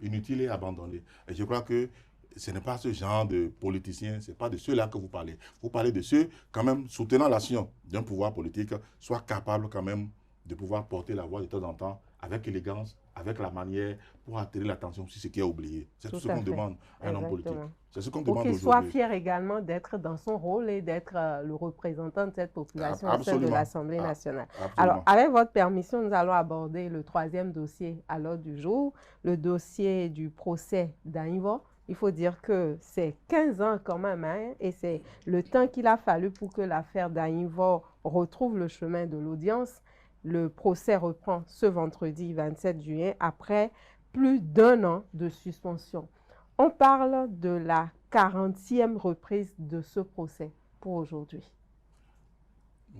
inutiles et abandonnés. Et je crois que ce n'est pas ce genre de politiciens, ce n'est pas de ceux-là que vous parlez. Vous parlez de ceux, quand même, soutenant l'action d'un pouvoir politique, soit capables quand même de pouvoir porter la voix de temps en temps, avec élégance, avec la manière, pour attirer l'attention sur ce qui est oublié. C'est tout ce qu'on demande à un homme politique. C'est ce qu'on demande aujourd'hui. Pour qu'il soit fier également d'être dans son rôle et d'être le représentant de cette population au sein de l'Assemblée nationale. Alors, avec votre permission, nous allons aborder le troisième dossier à l'ordre du jour, le dossier du procès d'Aïvo. Il faut dire que c'est 15 ans quand même, hein, et c'est le temps qu'il a fallu pour que l'affaire d'Aïvo retrouve le chemin de l'audience. Le procès reprend ce vendredi 27 juin après plus d'1 an de suspension. On parle de la 40e reprise de ce procès pour aujourd'hui.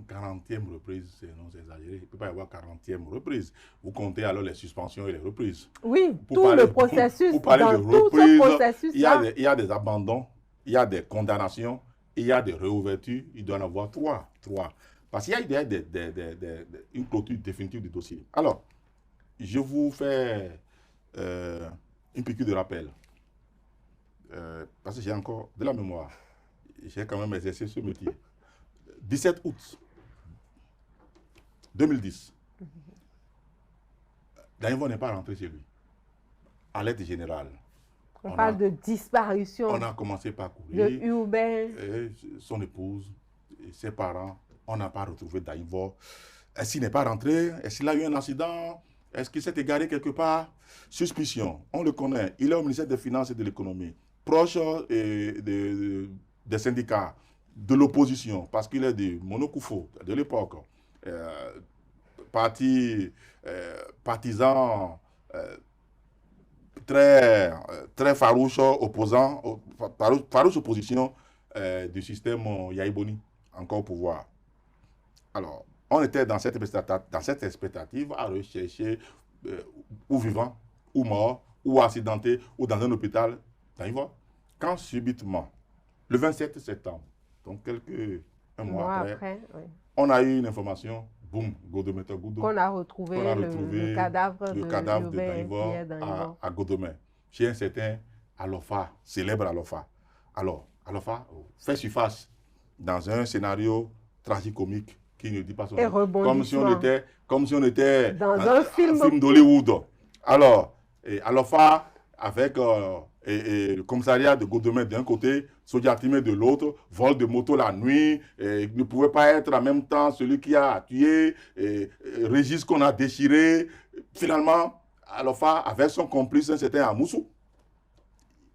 40e reprise, c'est exagéré. Il ne peut pas y avoir 40e reprise. Vous comptez alors les suspensions et les reprises. Oui, le processus, pour parler de tout reprise, ce processus-là. Il y a des abandons, il y a des condamnations, il y a des réouvertures. Il doit en avoir trois. Parce qu'il y a une clôture définitive du dossier. Alors, je vous fais une piqûre de rappel. Parce que j'ai encore de la mémoire. J'ai quand même exercé ce métier. 17 août 2010. Daïvo n'est pas rentré chez lui. À l'aide générale. On parle de disparition. On a commencé par courir. De Hubert. Son épouse, ses parents. On n'a pas retrouvé Daïvo. Est-ce qu'il n'est pas rentré? Est-ce qu'il a eu un accident? Est-ce qu'il s'est égaré quelque part? Suspicion. On le connaît. Il est au ministère des Finances et de l'Économie. Proche des syndicats, de l'opposition, parce qu'il est de Monokoufo, de l'époque. Partisan très farouche farouche opposition du système Yaïboni, encore au pouvoir. Alors, on était dans cette expectative à rechercher ou vivant, ou mort, ou accidenté, ou dans un hôpital. Quand subitement, le 27 septembre, donc un mois après, oui. On a eu une information, boum, Godomé Goudou. Qu'on a retrouvé le cadavre de Daïvo à Godomé, chez un certain Alofa, célèbre Alofa. Alors, Alofa fait surface dans un scénario tragicomique qui ne dit pas son nom. Comme si on était dans un film d'Hollywood. Alors, Alofa avec le commissariat de Godomé d'un côté, Sodiatimé de l'autre, vol de moto la nuit, ne pouvait pas être en même temps celui qui a tué, Régis qu'on a déchiré. Finalement, Alofa, avec son complice, un certain Amoussou,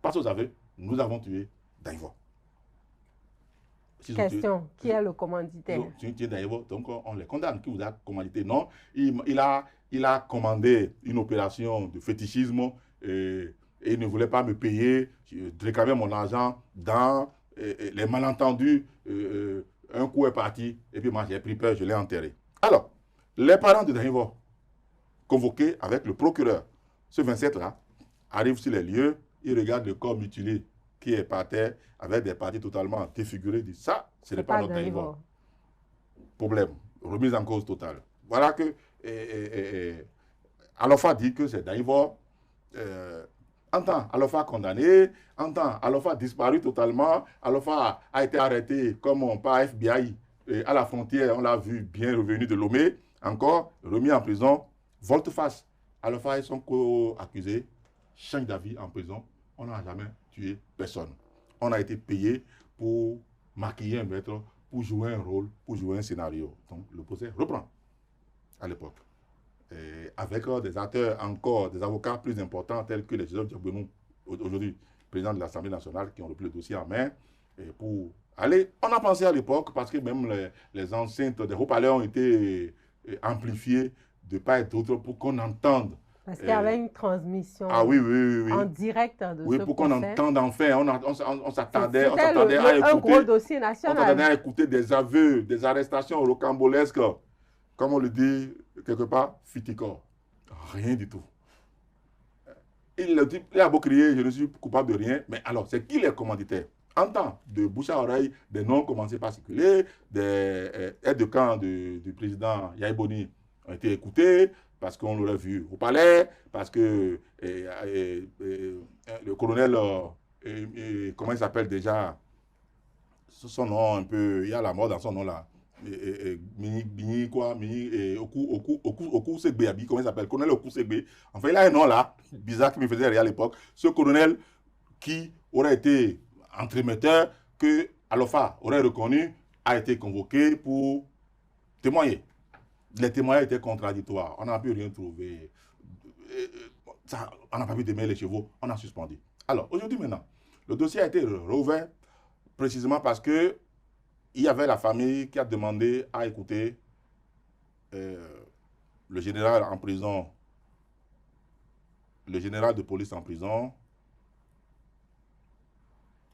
parce que vous savez, nous avons tué Daïvo. Question, qui est le commanditaire? Donc on les condamne. Qui vous a commandité? Non, il a commandé une opération de fétichisme et il ne voulait pas me payer. Je réclamais mon argent dans les malentendus. Un coup est parti et puis moi j'ai pris peur, je l'ai enterré. Alors, les parents de Daïvo, convoqués avec le procureur, ce 27-là, arrivent sur les lieux, ils regardent le corps mutilé qui est par terre avec des parties totalement défigurées. Ils disent ça, ce n'est pas notre Daïvo. Problème, remise en cause totale. Voilà que Alofa dit que c'est Daïvo. Entend Alofa condamné, entend Alofa disparu totalement. Alofa a été arrêté comme par FBI à la frontière. On l'a vu bien revenu de Lomé, encore remis en prison. Volte-face. Alofa et son co-accusé changent d'avis en prison. On n'a jamais tué personne. On a été payé pour maquiller un maître, pour jouer un rôle, pour jouer un scénario. Donc le procès reprend à l'époque. Avec des acteurs encore, des avocats plus importants tels que les Joseph Diabonou, aujourd'hui président de l'Assemblée nationale, qui ont repris le dossier en main, pour aller. On a pensé à l'époque, parce que même les enceintes des haut-palais ont été amplifiées, de ne pas être autre pour qu'on entende. Parce qu'il y avait une transmission oui. en direct de ce procès. Oui, pour qu'on entende enfin. On s'attendait à un écouter. gros dossier On national. s'attendait à écouter des aveux, des arrestations rocambolesques, comme on le dit quelque part, fiticor. Rien du tout. Il a beau crier, je ne suis coupable de rien, mais alors, c'est qui les commanditaires? En temps de bouche à oreille, des noms commençaient par circuler, des aides de camp du président Yahi Boni ont été écoutés, parce qu'on l'aurait vu au palais, parce que le colonel, comment il s'appelle déjà, son nom un peu, il y a la mort dans son nom là, Oku Segbe, comment il s'appelle, colonel Oku Segbe. Enfin, il a un nom là, bizarre, qui me faisait rire à l'époque. Ce colonel qui aurait été entremetteur, que Alofa aurait reconnu, a été convoqué pour témoigner. Les témoignages étaient contradictoires. On n'a pu rien trouver. On n'a pas pu démêler les chevaux. On a suspendu. Alors, aujourd'hui maintenant, le dossier a été rouvert précisément parce que il y avait la famille qui a demandé à écouter le général en prison, le général de police en prison,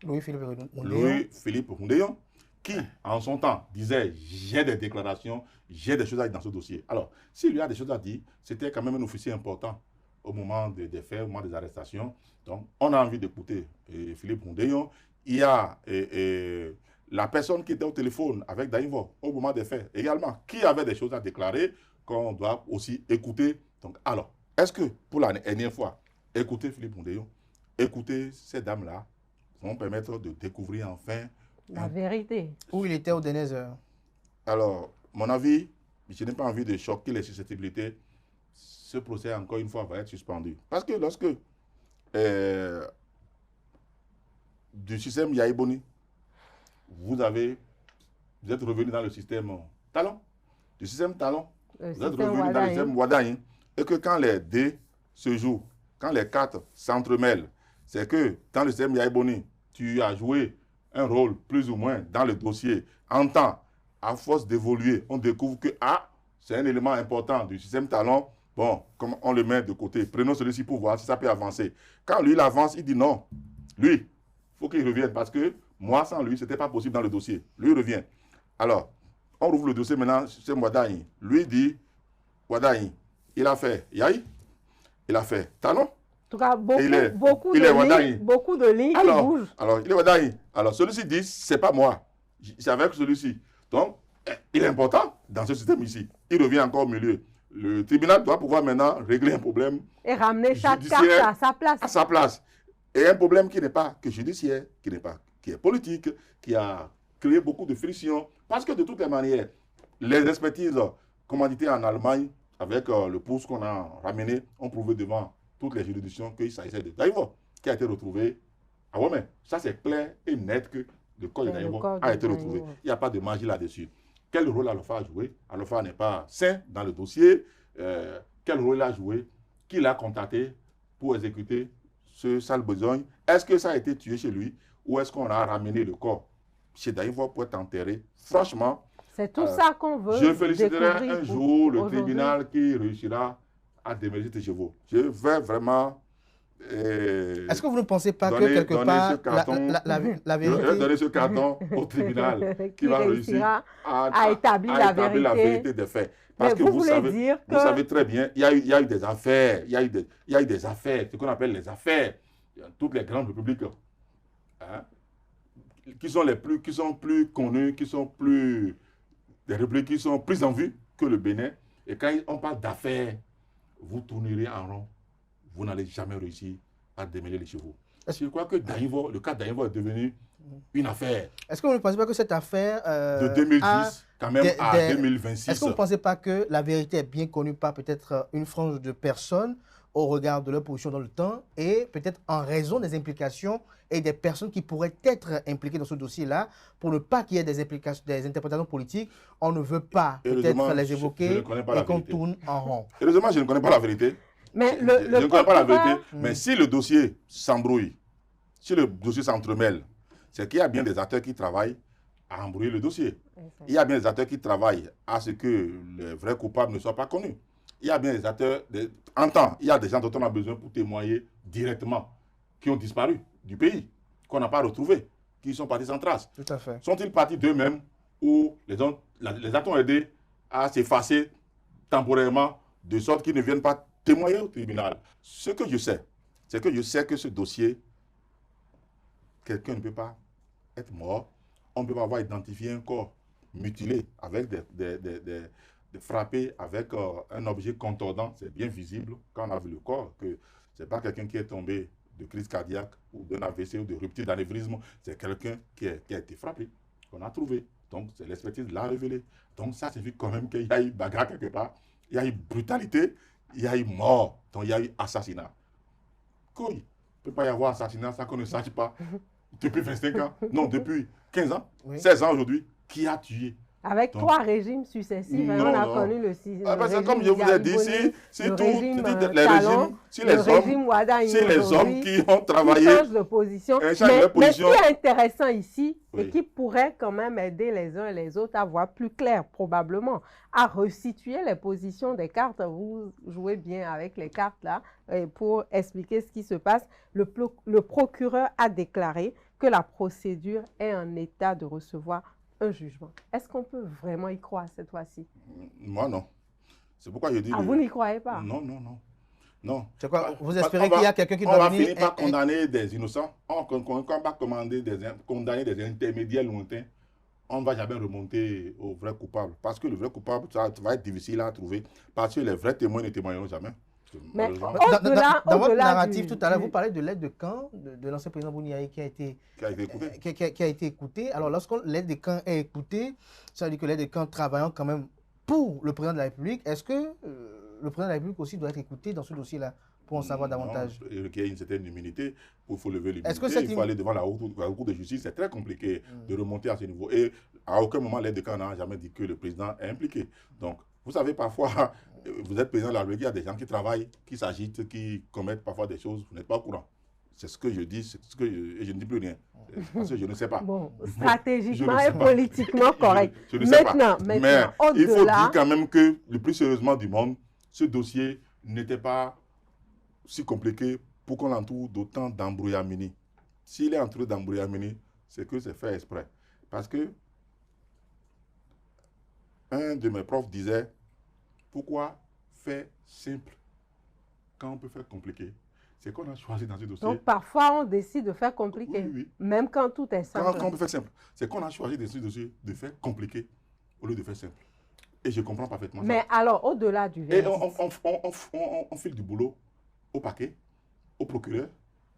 Louis-Philippe Roundéon, qui, en son temps, disait « j'ai des déclarations, j'ai des choses à dire dans ce dossier ». Alors, s'il lui a des choses à dire, c'était quand même un officier important au moment des faits, au moment des arrestations. Donc, on a envie d'écouter Philippe Roundéon. Il y a la personne qui était au téléphone avec Daïvo au moment des faits également, qui avait des choses à déclarer qu'on doit aussi écouter. Donc, alors, est-ce que, pour la dernière fois, écouter Philippe Roundéon, écouter ces dames-là, vont permettre de découvrir enfin la vérité. Où il était aux dernières heures? Alors, mon avis, je n'ai pas envie de choquer les susceptibilités. Ce procès, encore une fois, va être suspendu. Parce que lorsque du système Yahi Boni, vous êtes revenu dans le système Talon, du système Talon, vous êtes revenu dans le système Wadaï, et que quand les dés se jouent, quand les cartes s'entremêlent, c'est que dans le système Yahi Boni, tu as joué un rôle plus ou moins dans le dossier. En temps, à force d'évoluer, on découvre que c'est un élément important du système Talon. Bon, comme on le met de côté, prenons celui-ci pour voir si ça peut avancer. Quand lui, il avance, il dit non. Lui, il faut qu'il revienne parce que moi, sans lui, ce n'était pas possible dans le dossier. Lui, il revient. Alors, on rouvre le dossier maintenant, système Wadaï. Lui dit, Wadaï, il a fait Yahi, il a fait Talon. En tout cas, beaucoup de lignes qui bougent. Alors, il est Wadaï. Alors, celui-ci dit, c'est pas moi. C'est avec celui-ci. Donc, il est important dans ce système ici. Il revient encore au milieu. Le tribunal doit pouvoir maintenant régler un problème. Et ramener chaque carte à sa place. À sa place. Et un problème qui n'est pas que judiciaire, qui est politique, qui a créé beaucoup de frictions. Parce que de toutes les manières, les expertises commanditées en Allemagne, avec le pouce qu'on a ramené, ont prouvé devant toutes les juridictions qu'il s'agissait de Daïvo, qui a été retrouvé à Womé. Ça, c'est clair et net que le corps de Daïvo a été retrouvé. Il n'y a pas de magie là-dessus. Quel rôle Alofa a joué? Alofa n'est pas sain dans le dossier. Quel rôle il a joué? Qui l'a contacté pour exécuter ce sale besogne? Est-ce que ça a été tué chez lui? Ou est-ce qu'on a ramené le corps chez Daïvo pour être enterré? Franchement, c'est tout ça qu'on veut. Je féliciterai un jour le tribunal qui réussira à démêler ces chevaux. Je vais vraiment... Est-ce que vous ne pensez pas que quelque part la vérité... Je vais donner ce carton au tribunal qui va réussir à établir la vérité des faits. Parce que vous savez très bien, il y a eu des affaires, il y a eu des affaires, ce qu'on appelle les affaires, toutes les grandes républiques, qui sont plus connues, des républiques qui sont plus en vue que le Bénin. Et quand on parle d'affaires, vous tournerez en rond. Vous n'allez jamais réussir à démêler les chevaux. Je crois que le cas d'Aïvo est devenu une affaire. Est-ce que vous ne pensez pas que cette affaire... de 2010 quand même à 2026. Est-ce que vous ne pensez pas que la vérité est bien connue par peut-être une frange de personnes au regard de leur position dans le temps et peut-être en raison des implications et des personnes qui pourraient être impliquées dans ce dossier-là, pour ne pas qu'il y ait des interprétations politiques, on ne veut pas peut-être les évoquer et qu'on tourne en rond. Heureusement, je ne connais pas la vérité. Mais je ne connais pas la vérité. Mais si le dossier s'embrouille, si le dossier s'entremêle, c'est qu'il y a bien des acteurs qui travaillent à embrouiller le dossier. Il y a bien des acteurs qui travaillent à ce que les vrais coupables ne soient pas connus. Il y a bien des acteurs, il y a des gens dont on a besoin pour témoigner directement, qui ont disparu du pays, qu'on n'a pas retrouvés, qui sont partis sans trace. Tout à fait. Sont-ils partis d'eux-mêmes ou les actes ont aidé à s'effacer temporairement de sorte qu'ils ne viennent pas témoigner au tribunal? Ce que je sais, c'est que je sais que ce dossier, quelqu'un ne peut pas être mort, on ne peut pas avoir identifié un corps mutilé avec des frappés avec un objet contondant. C'est bien visible quand on a vu le corps que ce n'est pas quelqu'un qui est tombé de crise cardiaque ou d'un AVC ou de rupture d'anévrisme, c'est quelqu'un qui a été frappé, qu'on a trouvé. Donc, l'expertise l'a révélé. Donc, ça signifie quand même qu'il y a eu bagarre quelque part, il y a eu brutalité, il y a eu mort, donc il y a eu assassinat. Il ne peut pas y avoir assassinat sans qu'on ne sache pas. Depuis 25 ans, non, depuis 15 ans, 16 ans aujourd'hui, qui a tué? Avec 3 régimes successifs, on a connu le 6. Comme je vous ai dit, si les hommes qui ont travaillé changent de position. Mais ce qui est intéressant ici, et qui pourrait quand même aider les uns et les autres à voir plus clair, probablement, à resituer les positions des cartes. Vous jouez bien avec les cartes là, pour expliquer ce qui se passe. Le procureur a déclaré que la procédure est en état de recevoir un jugement. Est-ce qu'on peut vraiment y croire cette fois-ci? Moi, non. C'est pourquoi je dis... Ah, vous n'y croyez pas? Non. C'est quoi? Vous espérez qu'il y a quelqu'un qui doit venir... On va finir par condamner des innocents. On va condamner des intermédiaires lointains. On ne va jamais remonter au vrai coupable. Parce que le vrai coupable, ça va être difficile à trouver. Parce que les vrais témoins ne témoigneront jamais. Mais dans votre narratif tout à l'heure, vous parlez de l'aide de camp de l'ancien président Bouniaï qui a été écouté. Alors, lorsque l'aide de camp est écoutée, ça veut dire que l'aide de camp travaillant quand même pour le président de la République. Est-ce que le président de la République aussi doit être écouté dans ce dossier-là pour en savoir davantage? Il y a une certaine immunité. Il faut lever l'immunité. Il faut aller devant la Cour de justice. C'est très compliqué de remonter à ce niveau. Et à aucun moment, l'aide de camp n'a jamais dit que le président est impliqué. Donc, vous savez, parfois, vous êtes président de la République, il y a des gens qui travaillent, qui s'agitent, qui commettent parfois des choses, vous n'êtes pas au courant. C'est ce que je dis, et je ne dis plus rien, parce que je ne sais pas. Bon, stratégiquement et politiquement correct. Je ne sais pas. Mais il faut dire quand même que, le plus sérieusement du monde, ce dossier n'était pas si compliqué pour qu'on l'entoure d'autant d'embrouillamini. S'il est entouré d'embrouillamini, c'est que c'est fait exprès. Parce que un de mes profs disait, pourquoi faire simple quand on peut faire compliqué? C'est qu'on a choisi dans ce dossier. Donc parfois on décide de faire compliqué, oui. Même quand tout est simple. Quand on peut faire simple, c'est qu'on a choisi dans ce dossier de faire compliqué au lieu de faire simple. Et je comprends parfaitement ça. Mais alors, au-delà du verdict... Et on file du boulot au parquet, au procureur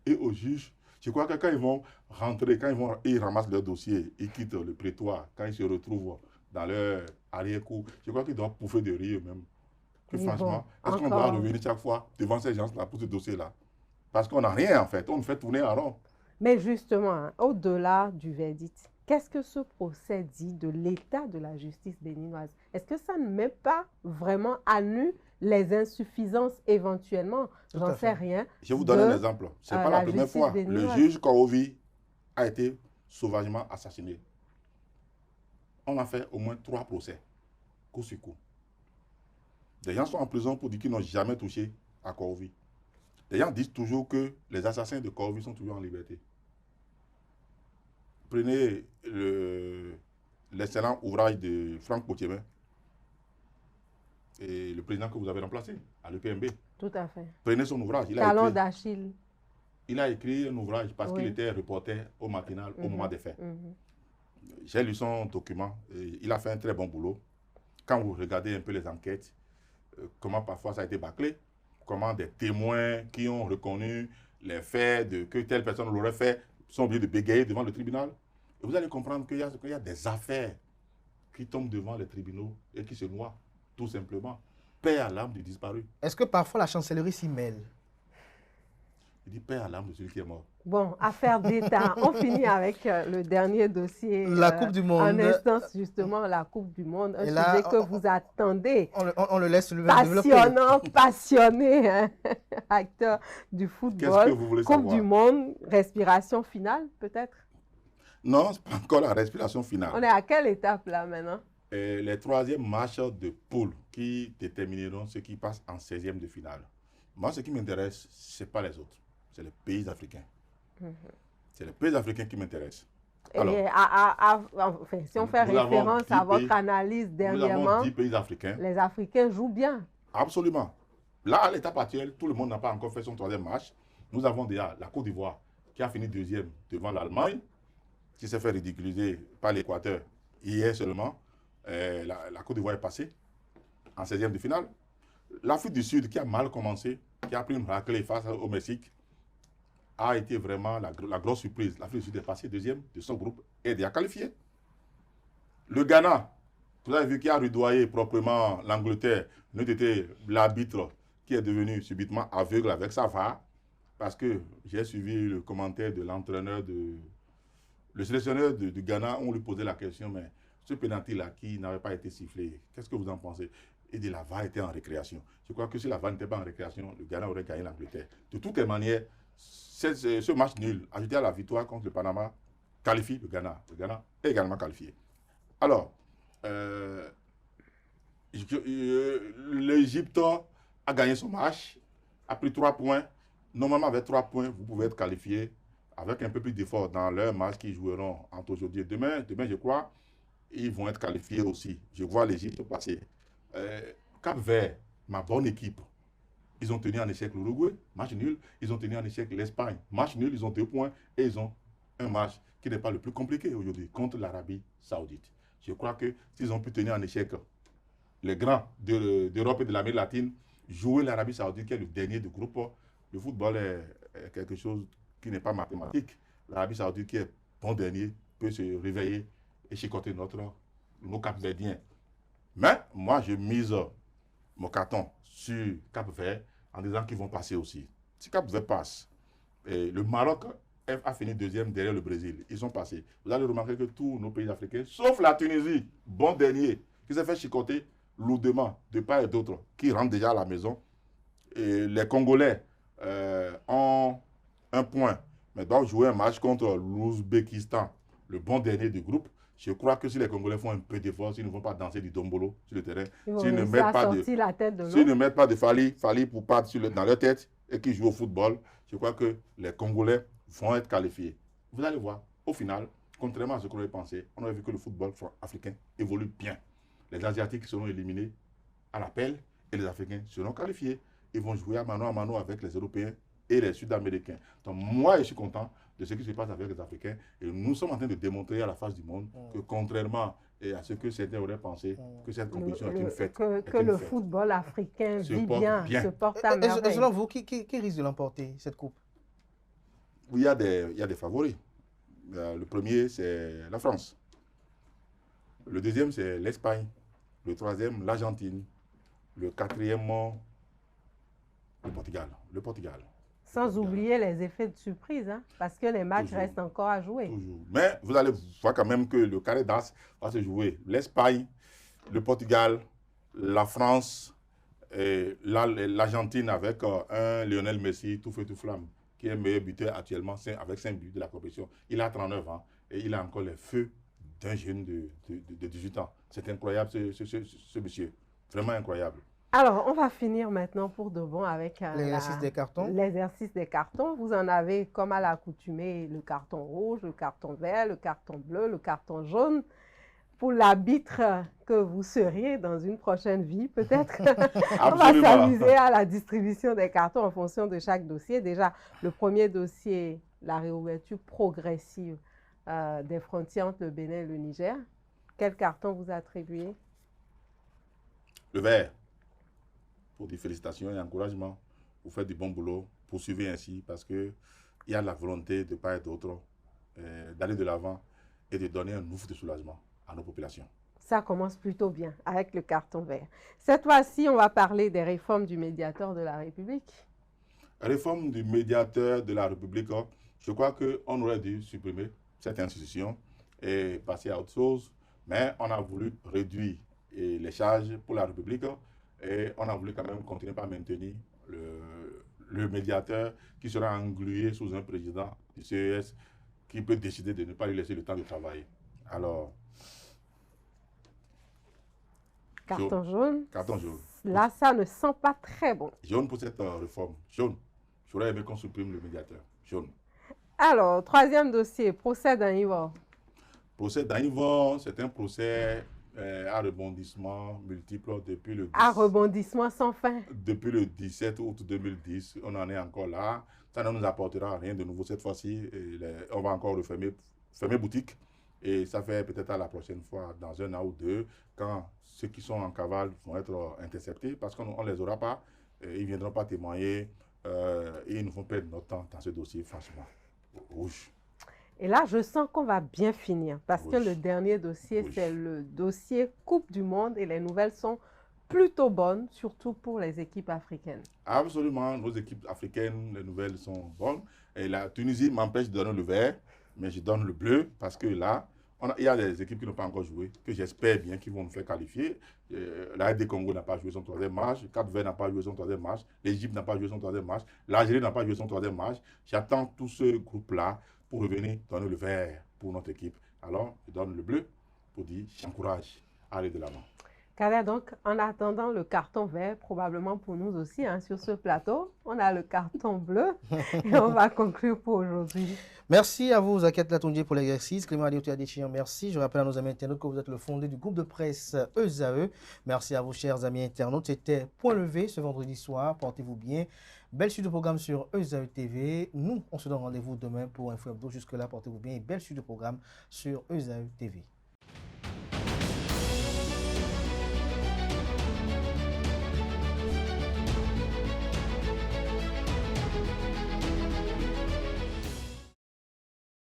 et au juge. Je crois que quand ils vont rentrer, ils ramassent leur dossier, ils quittent le prétoire, quand ils se retrouvent dans leur arrière-cour, je crois qu'ils doivent pouffer de rire eux-mêmes. Franchement, est-ce qu'on doit revenir chaque fois devant ces gens-là pour ce dossier-là? Parce qu'on n'a rien en fait, on nous fait tourner en rond. Mais justement, au-delà du verdict, qu'est-ce que ce procès dit de l'état de la justice béninoise? Est-ce que ça ne met pas vraiment à nu les insuffisances éventuellement? J'en sais rien. Je vous donne un exemple. Ce n'est pas la première fois. Le juge Korovi a été sauvagement assassiné. On a fait au moins 3 procès, coup sur coup. Des gens sont en prison pour dire qu'ils n'ont jamais touché à Korovi. Les gens disent toujours que les assassins de Korovi sont toujours en liberté. Prenez l'excellent ouvrage de Franck Potier, et le président que vous avez remplacé à l'UPMB. Tout à fait. Prenez son ouvrage. Talon d'Achille. Il a écrit un ouvrage parce qu'il était reporter au matinal au moment des faits. J'ai lu son document. Et il a fait un très bon boulot. Quand vous regardez un peu les enquêtes, comment parfois ça a été bâclé, comment des témoins qui ont reconnu les faits que telle personne l'aurait fait sont obligés de bégayer devant le tribunal. Et vous allez comprendre qu'il y a des affaires qui tombent devant les tribunaux et qui se noient, tout simplement. Paix à l'âme du disparu. Est-ce que parfois la chancellerie s'y mêle? Il dit paix à l'âme de celui qui est mort. Bon, affaire d'État. On finit avec le dernier dossier. La Coupe du Monde. En instance, justement, la Coupe du Monde. Un sujet que vous attendez. On le laisse passionnant, passionné, hein, acteur du football. Qu'est-ce que vous voulez savoir? Coupe du Monde, respiration finale, peut-être? Non, c'est pas encore la respiration finale. On est à quelle étape là maintenant? Et les troisièmes matchs de poule qui détermineront ce qui passe en 16e de finale. Moi, ce qui m'intéresse, ce n'est pas les autres, c'est les pays africains. C'est les pays africains qui m'intéressent. Alors, Et enfin, si on fait référence à votre analyse dernièrement, nous avons 10 pays africains. les Africains jouent bien. Absolument. Là, à l'étape actuelle, tout le monde n'a pas encore fait son troisième match. Nous avons déjà la Côte d'Ivoire qui a fini deuxième devant l'Allemagne, qui s'est fait ridiculiser par l'Équateur hier seulement. La Côte d'Ivoire est passée en 16e de finale. L'Afrique du Sud, qui a mal commencé, qui a pris une raclée face au Mexique, a été vraiment la grosse surprise. L'Afrique du Sud est passée deuxième de son groupe et est qualifié. Le Ghana, vous avez vu, qui a rudoyé proprement l'Angleterre, n'a été l'arbitre qui est devenu subitement aveugle avec sa VAR, parce que j'ai suivi le commentaire de l'entraîneur, le sélectionneur du Ghana, on lui posait la question, mais ce pénalty-là qui n'avait pas été sifflé, qu'est-ce que vous en pensez? Il dit la VAR était en récréation. Je crois que si la VAR n'était pas en récréation, le Ghana aurait gagné l'Angleterre. De toutes les manières, ce match nul, ajouté à la victoire contre le Panama, qualifie le Ghana. Le Ghana est également qualifié. Alors, l'Égypte a gagné son match, a pris 3 points. Normalement, avec 3 points, vous pouvez être qualifié avec un peu plus d'effort dans leur match qu'ils joueront entre aujourd'hui et demain. Demain, je crois, ils vont être qualifiés aussi. Je vois l'Égypte passer. Cap-Vert, ma bonne équipe, ils ont tenu en échec l'Uruguay, match nul. Ils ont tenu en échec l'Espagne, match nul. Ils ont 2 points et ils ont un match qui n'est pas le plus compliqué aujourd'hui contre l'Arabie Saoudite. Je crois que s'ils ont pu tenir en échec les grands d'Europe et de l'Amérique latine, jouer l'Arabie Saoudite qui est le dernier du groupe, le football est quelque chose qui n'est pas mathématique. L'Arabie Saoudite qui est bon dernier peut se réveiller et chicoter nos Cap-Verdiens. Mais moi, je mise mon carton sur Cap-Vert en disant qu'ils vont passer aussi. Si Cap-Vert passe, et le Maroc a fini deuxième derrière le Brésil. Ils sont passés. Vous allez remarquer que tous nos pays africains, sauf la Tunisie, bon dernier, qui s'est fait chicoter lourdement de part et d'autre, qui rentrent déjà à la maison. Et les Congolais ont 1 point, mais doivent jouer un match contre l'Ouzbékistan, le bon dernier du groupe. Je crois que si les Congolais font un peu d'effort, s'ils ne vont pas danser du dombolo sur le terrain, s'ils ne mettent pas de Fali pour pas dans leur tête et qu'ils jouent au football, je crois que les Congolais vont être qualifiés. Vous allez voir, au final, contrairement à ce qu'on avait pensé, on avait vu que le football africain évolue bien. Les Asiatiques seront éliminés à l'appel et les Africains seront qualifiés. Ils vont jouer à mano avec les Européens et les Sud-Américains. Donc moi, je suis content de ce qui se passe avec les Africains. Et nous sommes en train de démontrer à la face du monde que contrairement à ce que certains auraient pensé, que cette compétition est une fête. Que le football africain vit bien, se porte à merveille. Selon vous, qui risque de l'emporter, cette coupe? Il y a des favoris. Le premier, c'est la France. Le deuxième, c'est l'Espagne. Le troisième, l'Argentine. Le quatrième, le Portugal. Sans oublier les effets de surprise, hein, parce que les matchs restent encore à jouer. Toujours. Mais vous allez voir quand même que le carré d'as va se jouer. L'Espagne, le Portugal, la France, l'Argentine avec un Lionel Messi tout feu tout flamme, qui est le meilleur buteur actuellement avec 5 buts de la compétition. Il a 39 ans et il a encore les feux d'un jeune de 18 ans. C'est incroyable ce monsieur. Vraiment incroyable. Alors, on va finir maintenant pour de bon avec l'exercice des cartons. L'exercice des cartons. Vous en avez, comme à l'accoutumée, le carton rouge, le carton vert, le carton bleu, le carton jaune. Pour l'arbitre que vous seriez dans une prochaine vie, peut-être. On va s'amuser à la distribution des cartons en fonction de chaque dossier. Déjà, le premier dossier, la réouverture progressive des frontières entre le Bénin et le Niger. Quel carton vous attribuez? Le vert. Pour dire félicitations et encouragement. Vous faites du bon boulot. Poursuivez ainsi parce qu'il y a la volonté de part et d'autre d'aller de l'avant et de donner un ouf de soulagement à nos populations. Ça commence plutôt bien avec le carton vert. Cette fois-ci, on va parler des réformes du médiateur de la République. Réforme du médiateur de la République, je crois qu'on aurait dû supprimer cette institution et passer à autre chose, mais on a voulu réduire les charges pour la République. Et on a voulu quand même continuer par maintenir le médiateur qui sera englué sous un président du CES qui peut décider de ne pas lui laisser le temps de travailler. Alors, Carton jaune. carton jaune. Là, ça ne sent pas très bon. Jaune pour cette réforme. Jaune. J'aurais aimé qu'on supprime le médiateur. Jaune. Alors, troisième dossier, procès d'un Ivor. Procès d'Anivor, c'est un procès à rebondissement multiple depuis le 10 À rebondissement sans fin. Depuis le 17 août 2010, on en est encore là. Ça ne nous apportera rien de nouveau cette fois-ci. On va encore fermer boutique. Et ça fait peut-être à la prochaine fois, dans 1 an ou 2, quand ceux qui sont en cavale vont être interceptés, parce qu'on ne les aura pas, ils ne viendront pas témoigner, et ils nous font perdre notre temps dans ce dossier, franchement. Rouge. Et là, je sens qu'on va bien finir, parce que Oui. le dernier dossier, Oui. c'est le dossier Coupe du Monde, et les nouvelles sont plutôt bonnes, surtout pour les équipes africaines. Absolument, nos équipes africaines, les nouvelles sont bonnes. Et la Tunisie m'empêche de donner le vert, mais je donne le bleu parce que là, il y a des équipes qui n'ont pas encore joué, que j'espère bien qu'ils vont nous faire qualifier. La RD Congo n'a pas joué son 3e match, Cap-Vert n'a pas joué son 3e match, l'Égypte n'a pas joué son 3e match, l'Algérie n'a pas joué son 3e match. J'attends tout ce groupe-là pour revenir donner le vert pour notre équipe. Alors, je donne le bleu pour dire j'encourage à aller de l'avant. Kader, donc, en attendant le carton vert, probablement pour nous aussi, hein, sur ce plateau, on a le carton bleu et on va conclure pour aujourd'hui. Merci à vous, Zaket Latondier, pour l'exercice. Clément Adeoti Adéchian, merci. Je rappelle à nos amis internautes que vous êtes le fondé du groupe de presse ESAE. Merci à vous, chers amis internautes. C'était Point Levé ce vendredi soir. Portez-vous bien. Belle suite de programme sur ESAE TV. Nous, on se donne rendez-vous demain pour Info Hebdo. Jusque-là, portez-vous bien et belle suite de programme sur ESAE TV.